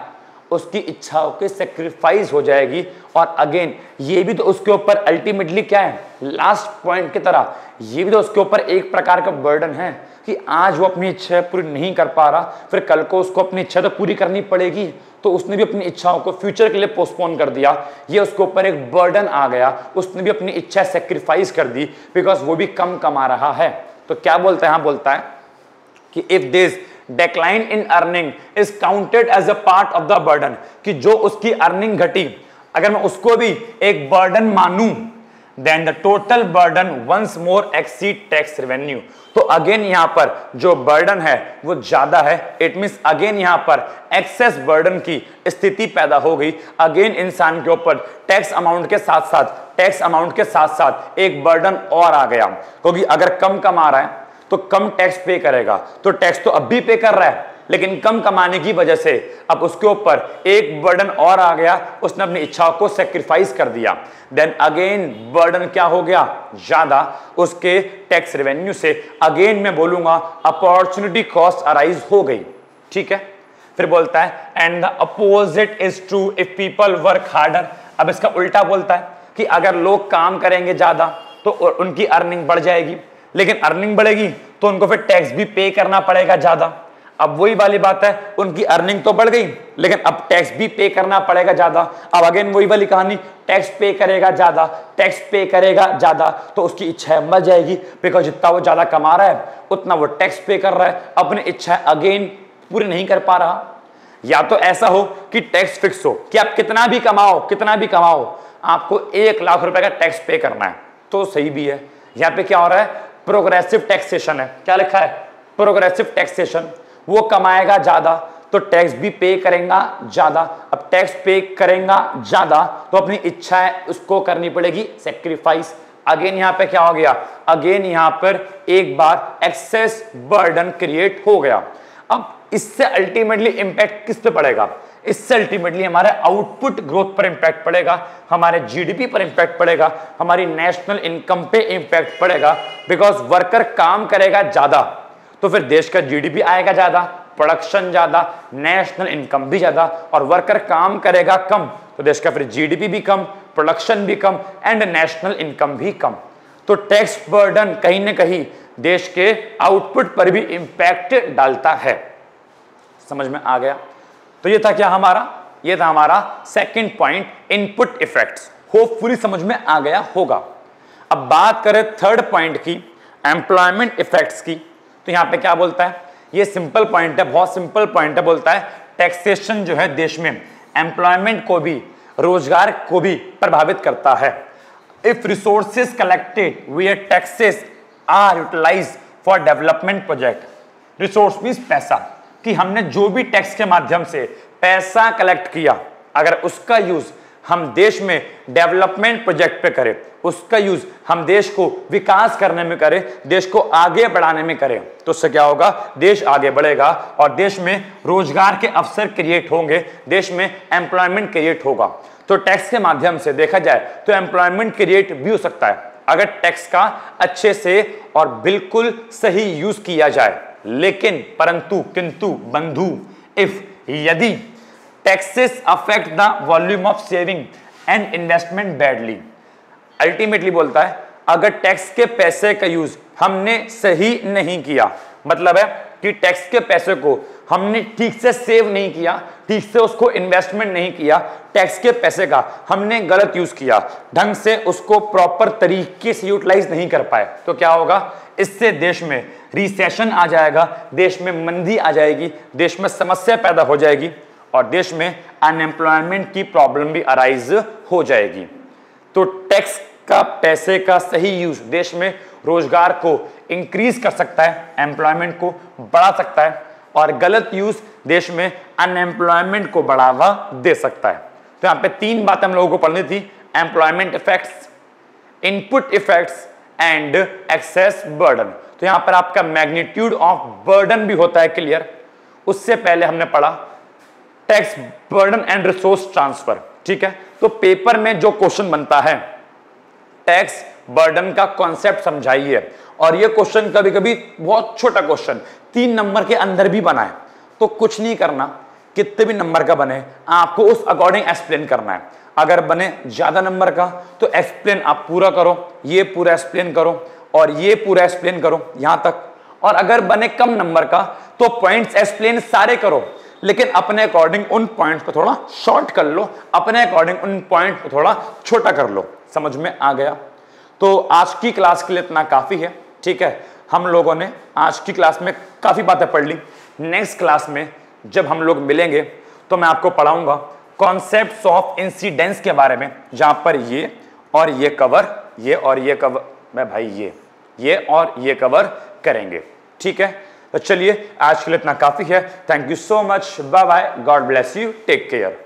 उसकी इच्छाओं की सेक्रीफाइस हो जाएगी। और अगेन ये भी तो उसके ऊपर अल्टीमेटली क्या है, लास्ट पॉइंट की तरह ये भी तो उसके ऊपर एक प्रकार का बर्डन है कि आज वो अपनी इच्छा पूरी नहीं कर पा रहा, फिर कल को उसको अपनी इच्छा तो पूरी करनी पड़ेगी, तो उसने भी अपनी इच्छाओं को फ्यूचर के लिए पोस्टपोन कर दिया। ये उसके ऊपर एक बर्डन आ गया, उसने भी अपनी इच्छा सेक्रीफाइस कर दी बिकॉज वो भी कम कमा रहा है। तो क्या बोलता है, हाँ बोलता है कि if this decline in earning is counted as a part of the burden, कि जो उसकी अर्निंग घटी अगर मैं उसको भी एक बर्डन मानूं, then the total burden once more exceed tax revenue. तो अगेन यहां पर जो बर्डन है वो ज्यादा है, इट मींस अगेन यहां पर एक्सेस बर्डन की स्थिति पैदा हो गई। अगेन इंसान के ऊपर टैक्स अमाउंट के साथ साथ एक बर्डन और आ गया, क्योंकि अगर कम कमा रहा है तो कम टैक्स पे करेगा, तो टैक्स तो अब भी पे कर रहा है लेकिन कम कमाने की वजह से अब उसके ऊपर एक बर्डन और आ गया, उसने अपनी इच्छाओं को सेक्रीफाइस कर दिया। देन अगेन बर्डन क्या हो गया, ज्यादा, उसके टैक्स रेवेन्यू से अगेन मैं बोलूंगा अपॉर्चुनिटी कॉस्ट अराइज हो गई। ठीक है, फिर बोलता है and the opposite is true if people work harder. अब इसका उल्टा बोलता है कि अगर लोग काम करेंगे ज्यादा तो उनकी अर्निंग बढ़ जाएगी, लेकिन अर्निंग बढ़ेगी तो उनको फिर टैक्स भी पे करना पड़ेगा ज्यादा। अब वही वाली बात है, उनकी अर्निंग तो बढ़ गई लेकिन अब टैक्स भी पे करना पड़ेगा ज्यादा। अब अगेन वही वाली कहानी, टैक्स पे करेगा ज्यादा, टैक्स पे करेगा ज्यादा तो उसकी इच्छा मर जाएगी, बिकॉज जितना वो ज्यादा कमा रहा है उतना वो टैक्स पे कर रहा है, अपनी इच्छा अगेन पूरी नहीं कर पा रहा। या तो ऐसा हो कि टैक्स फिक्स हो कि आप कितना भी कमाओ आपको 1 लाख रुपए का टैक्स पे करना है, तो सही भी है। यहां पे क्या हो रहा है, प्रोग्रेसिव टैक्सेशन है। क्या लिखा है, प्रोग्रेसिव टैक्सेशन। वो कमाएगा ज्यादा तो टैक्स भी पे करेगा ज्यादा। अब टैक्स पे करेगा ज्यादा तो अपनी इच्छा है उसको करनी पड़ेगी सेक्रीफाइस। अगेन यहां पे क्या हो गया, अगेन यहां पर एक बार एक्सेस बर्डन क्रिएट हो गया। अब इससे अल्टीमेटली इंपैक्ट किस पे पड़ेगा, इससे अल्टीमेटली हमारे आउटपुट ग्रोथ पर इंपैक्ट पड़ेगा, हमारे जीडीपी पर इंपैक्ट पड़ेगा, हमारी नेशनल इनकम पे इंपैक्ट पड़ेगा। बिकॉज वर्कर काम करेगा ज्यादा तो फिर देश का जीडीपी आएगा ज्यादा, प्रोडक्शन ज्यादा, नेशनल इनकम भी ज्यादा, और वर्कर काम करेगा कम तो देश का फिर जीडीपी भी कम, प्रोडक्शन भी कम एंड नेशनल इनकम भी कम। तो टैक्स बर्डन कहीं ना कहीं देश के आउटपुट पर भी इंपैक्ट डालता है। समझ में आ गया? तो ये था क्या हमारा, ये था हमारा second point, input effects. Hopefully समझ में आ गया होगा। अब बात करें थर्ड पॉइंट की, एम्प्लॉयमेंट इफेक्ट्स की, तो यहां पे क्या बोलता है, ये सिंपल पॉइंट है, बहुत सिंपल पॉइंट है। बोलता है टैक्सेशन जो है देश में एम्प्लॉयमेंट को भी, रोजगार को भी प्रभावित करता है। If resources collected where taxes are utilised for development project, resource means पैसा, कि हमने जो भी टैक्स के माध्यम से पैसा कलेक्ट किया अगर उसका यूज हम देश में डेवलपमेंट प्रोजेक्ट पे करें, उसका यूज हम देश को विकास करने में करें, देश को आगे बढ़ाने में करें, तो उससे क्या होगा, देश आगे बढ़ेगा और देश में रोजगार के अवसर क्रिएट होंगे, देश में एम्प्लॉयमेंट क्रिएट होगा। तो टैक्स के माध्यम से देखा जाए तो एम्प्लॉयमेंट क्रिएट भी हो सकता है अगर टैक्स का अच्छे से और बिल्कुल सही यूज किया जाए। लेकिन परंतु किंतु बंधु, इफ यदि taxes affect the volume of saving and investment badly, ultimately बोलता है अगर टैक्स के पैसे का यूज हमने सही नहीं किया, मतलब है कि टैक्स के पैसे को हमने ठीक से सेव नहीं किया, ठीक से उसको इन्वेस्टमेंट नहीं किया, टैक्स के पैसे का हमने गलत यूज किया, ढंग से उसको प्रॉपर तरीके से यूटिलाइज नहीं कर पाए, तो क्या होगा, इससे देश में रिसेशन आ जाएगा, देश में मंदी आ जाएगी, देश में समस्या पैदा हो जाएगी और देश में अनएम्प्लॉयमेंट की प्रॉब्लम भी अराइज हो जाएगी। तो टैक्स का पैसे का सही यूज देश में रोजगार को इंक्रीज कर सकता है, एम्प्लॉयमेंट को बढ़ा सकता है, और गलत यूज देश में अनएम्प्लॉयमेंट को बढ़ावा दे सकता है। तो यहां पे 3 बातें हम लोगों को पढ़नी थी, employment effects, input effects and excess burden. तो यहां पर आपका मैग्नीट्यूड ऑफ बर्डन भी होता है क्लियर। उससे पहले हमने पढ़ा tax burden and resource transfer, ठीक है। तो पेपर में जो क्वेश्चन बनता है टैक्स बर्डन का कॉन्सेप्ट समझाइए, और ये क्वेश्चन कभी कभी बहुत छोटा क्वेश्चन 3 नंबर के अंदर भी बना है, तो कुछ नहीं करना, कितने भी नंबर का बने आपको उस अकॉर्डिंग एक्सप्लेन करना है। अगर बने ज्यादा नंबर का तो एक्सप्लेन आप पूरा करो, ये पूरा एक्सप्लेन करो और ये पूरा एक्सप्लेन करो यहां तक, और अगर बने कम नंबर का तो पॉइंट्स एक्सप्लेन सारे करो, लेकिन अपने अकॉर्डिंग उन पॉइंट्स को थोड़ा शॉर्ट कर लो, अपने अकॉर्डिंग उन पॉइंट को थोड़ा छोटा कर लो। समझ में आ गया? तो आज की क्लास के लिए इतना काफी है, ठीक है। हम लोगों ने आज की क्लास में काफी बातें पढ़ ली। नेक्स्ट क्लास में जब हम लोग मिलेंगे तो मैं आपको पढ़ाऊंगा कॉन्सेप्ट्स ऑफ इंसिडेंस के बारे में, जहां पर ये और ये कवर, ये और ये कवर, मैं भाई ये और ये कवर करेंगे, ठीक है। तो चलिए आज के लिए इतना काफी है। Thank you so much, bye bye, God bless you, take care.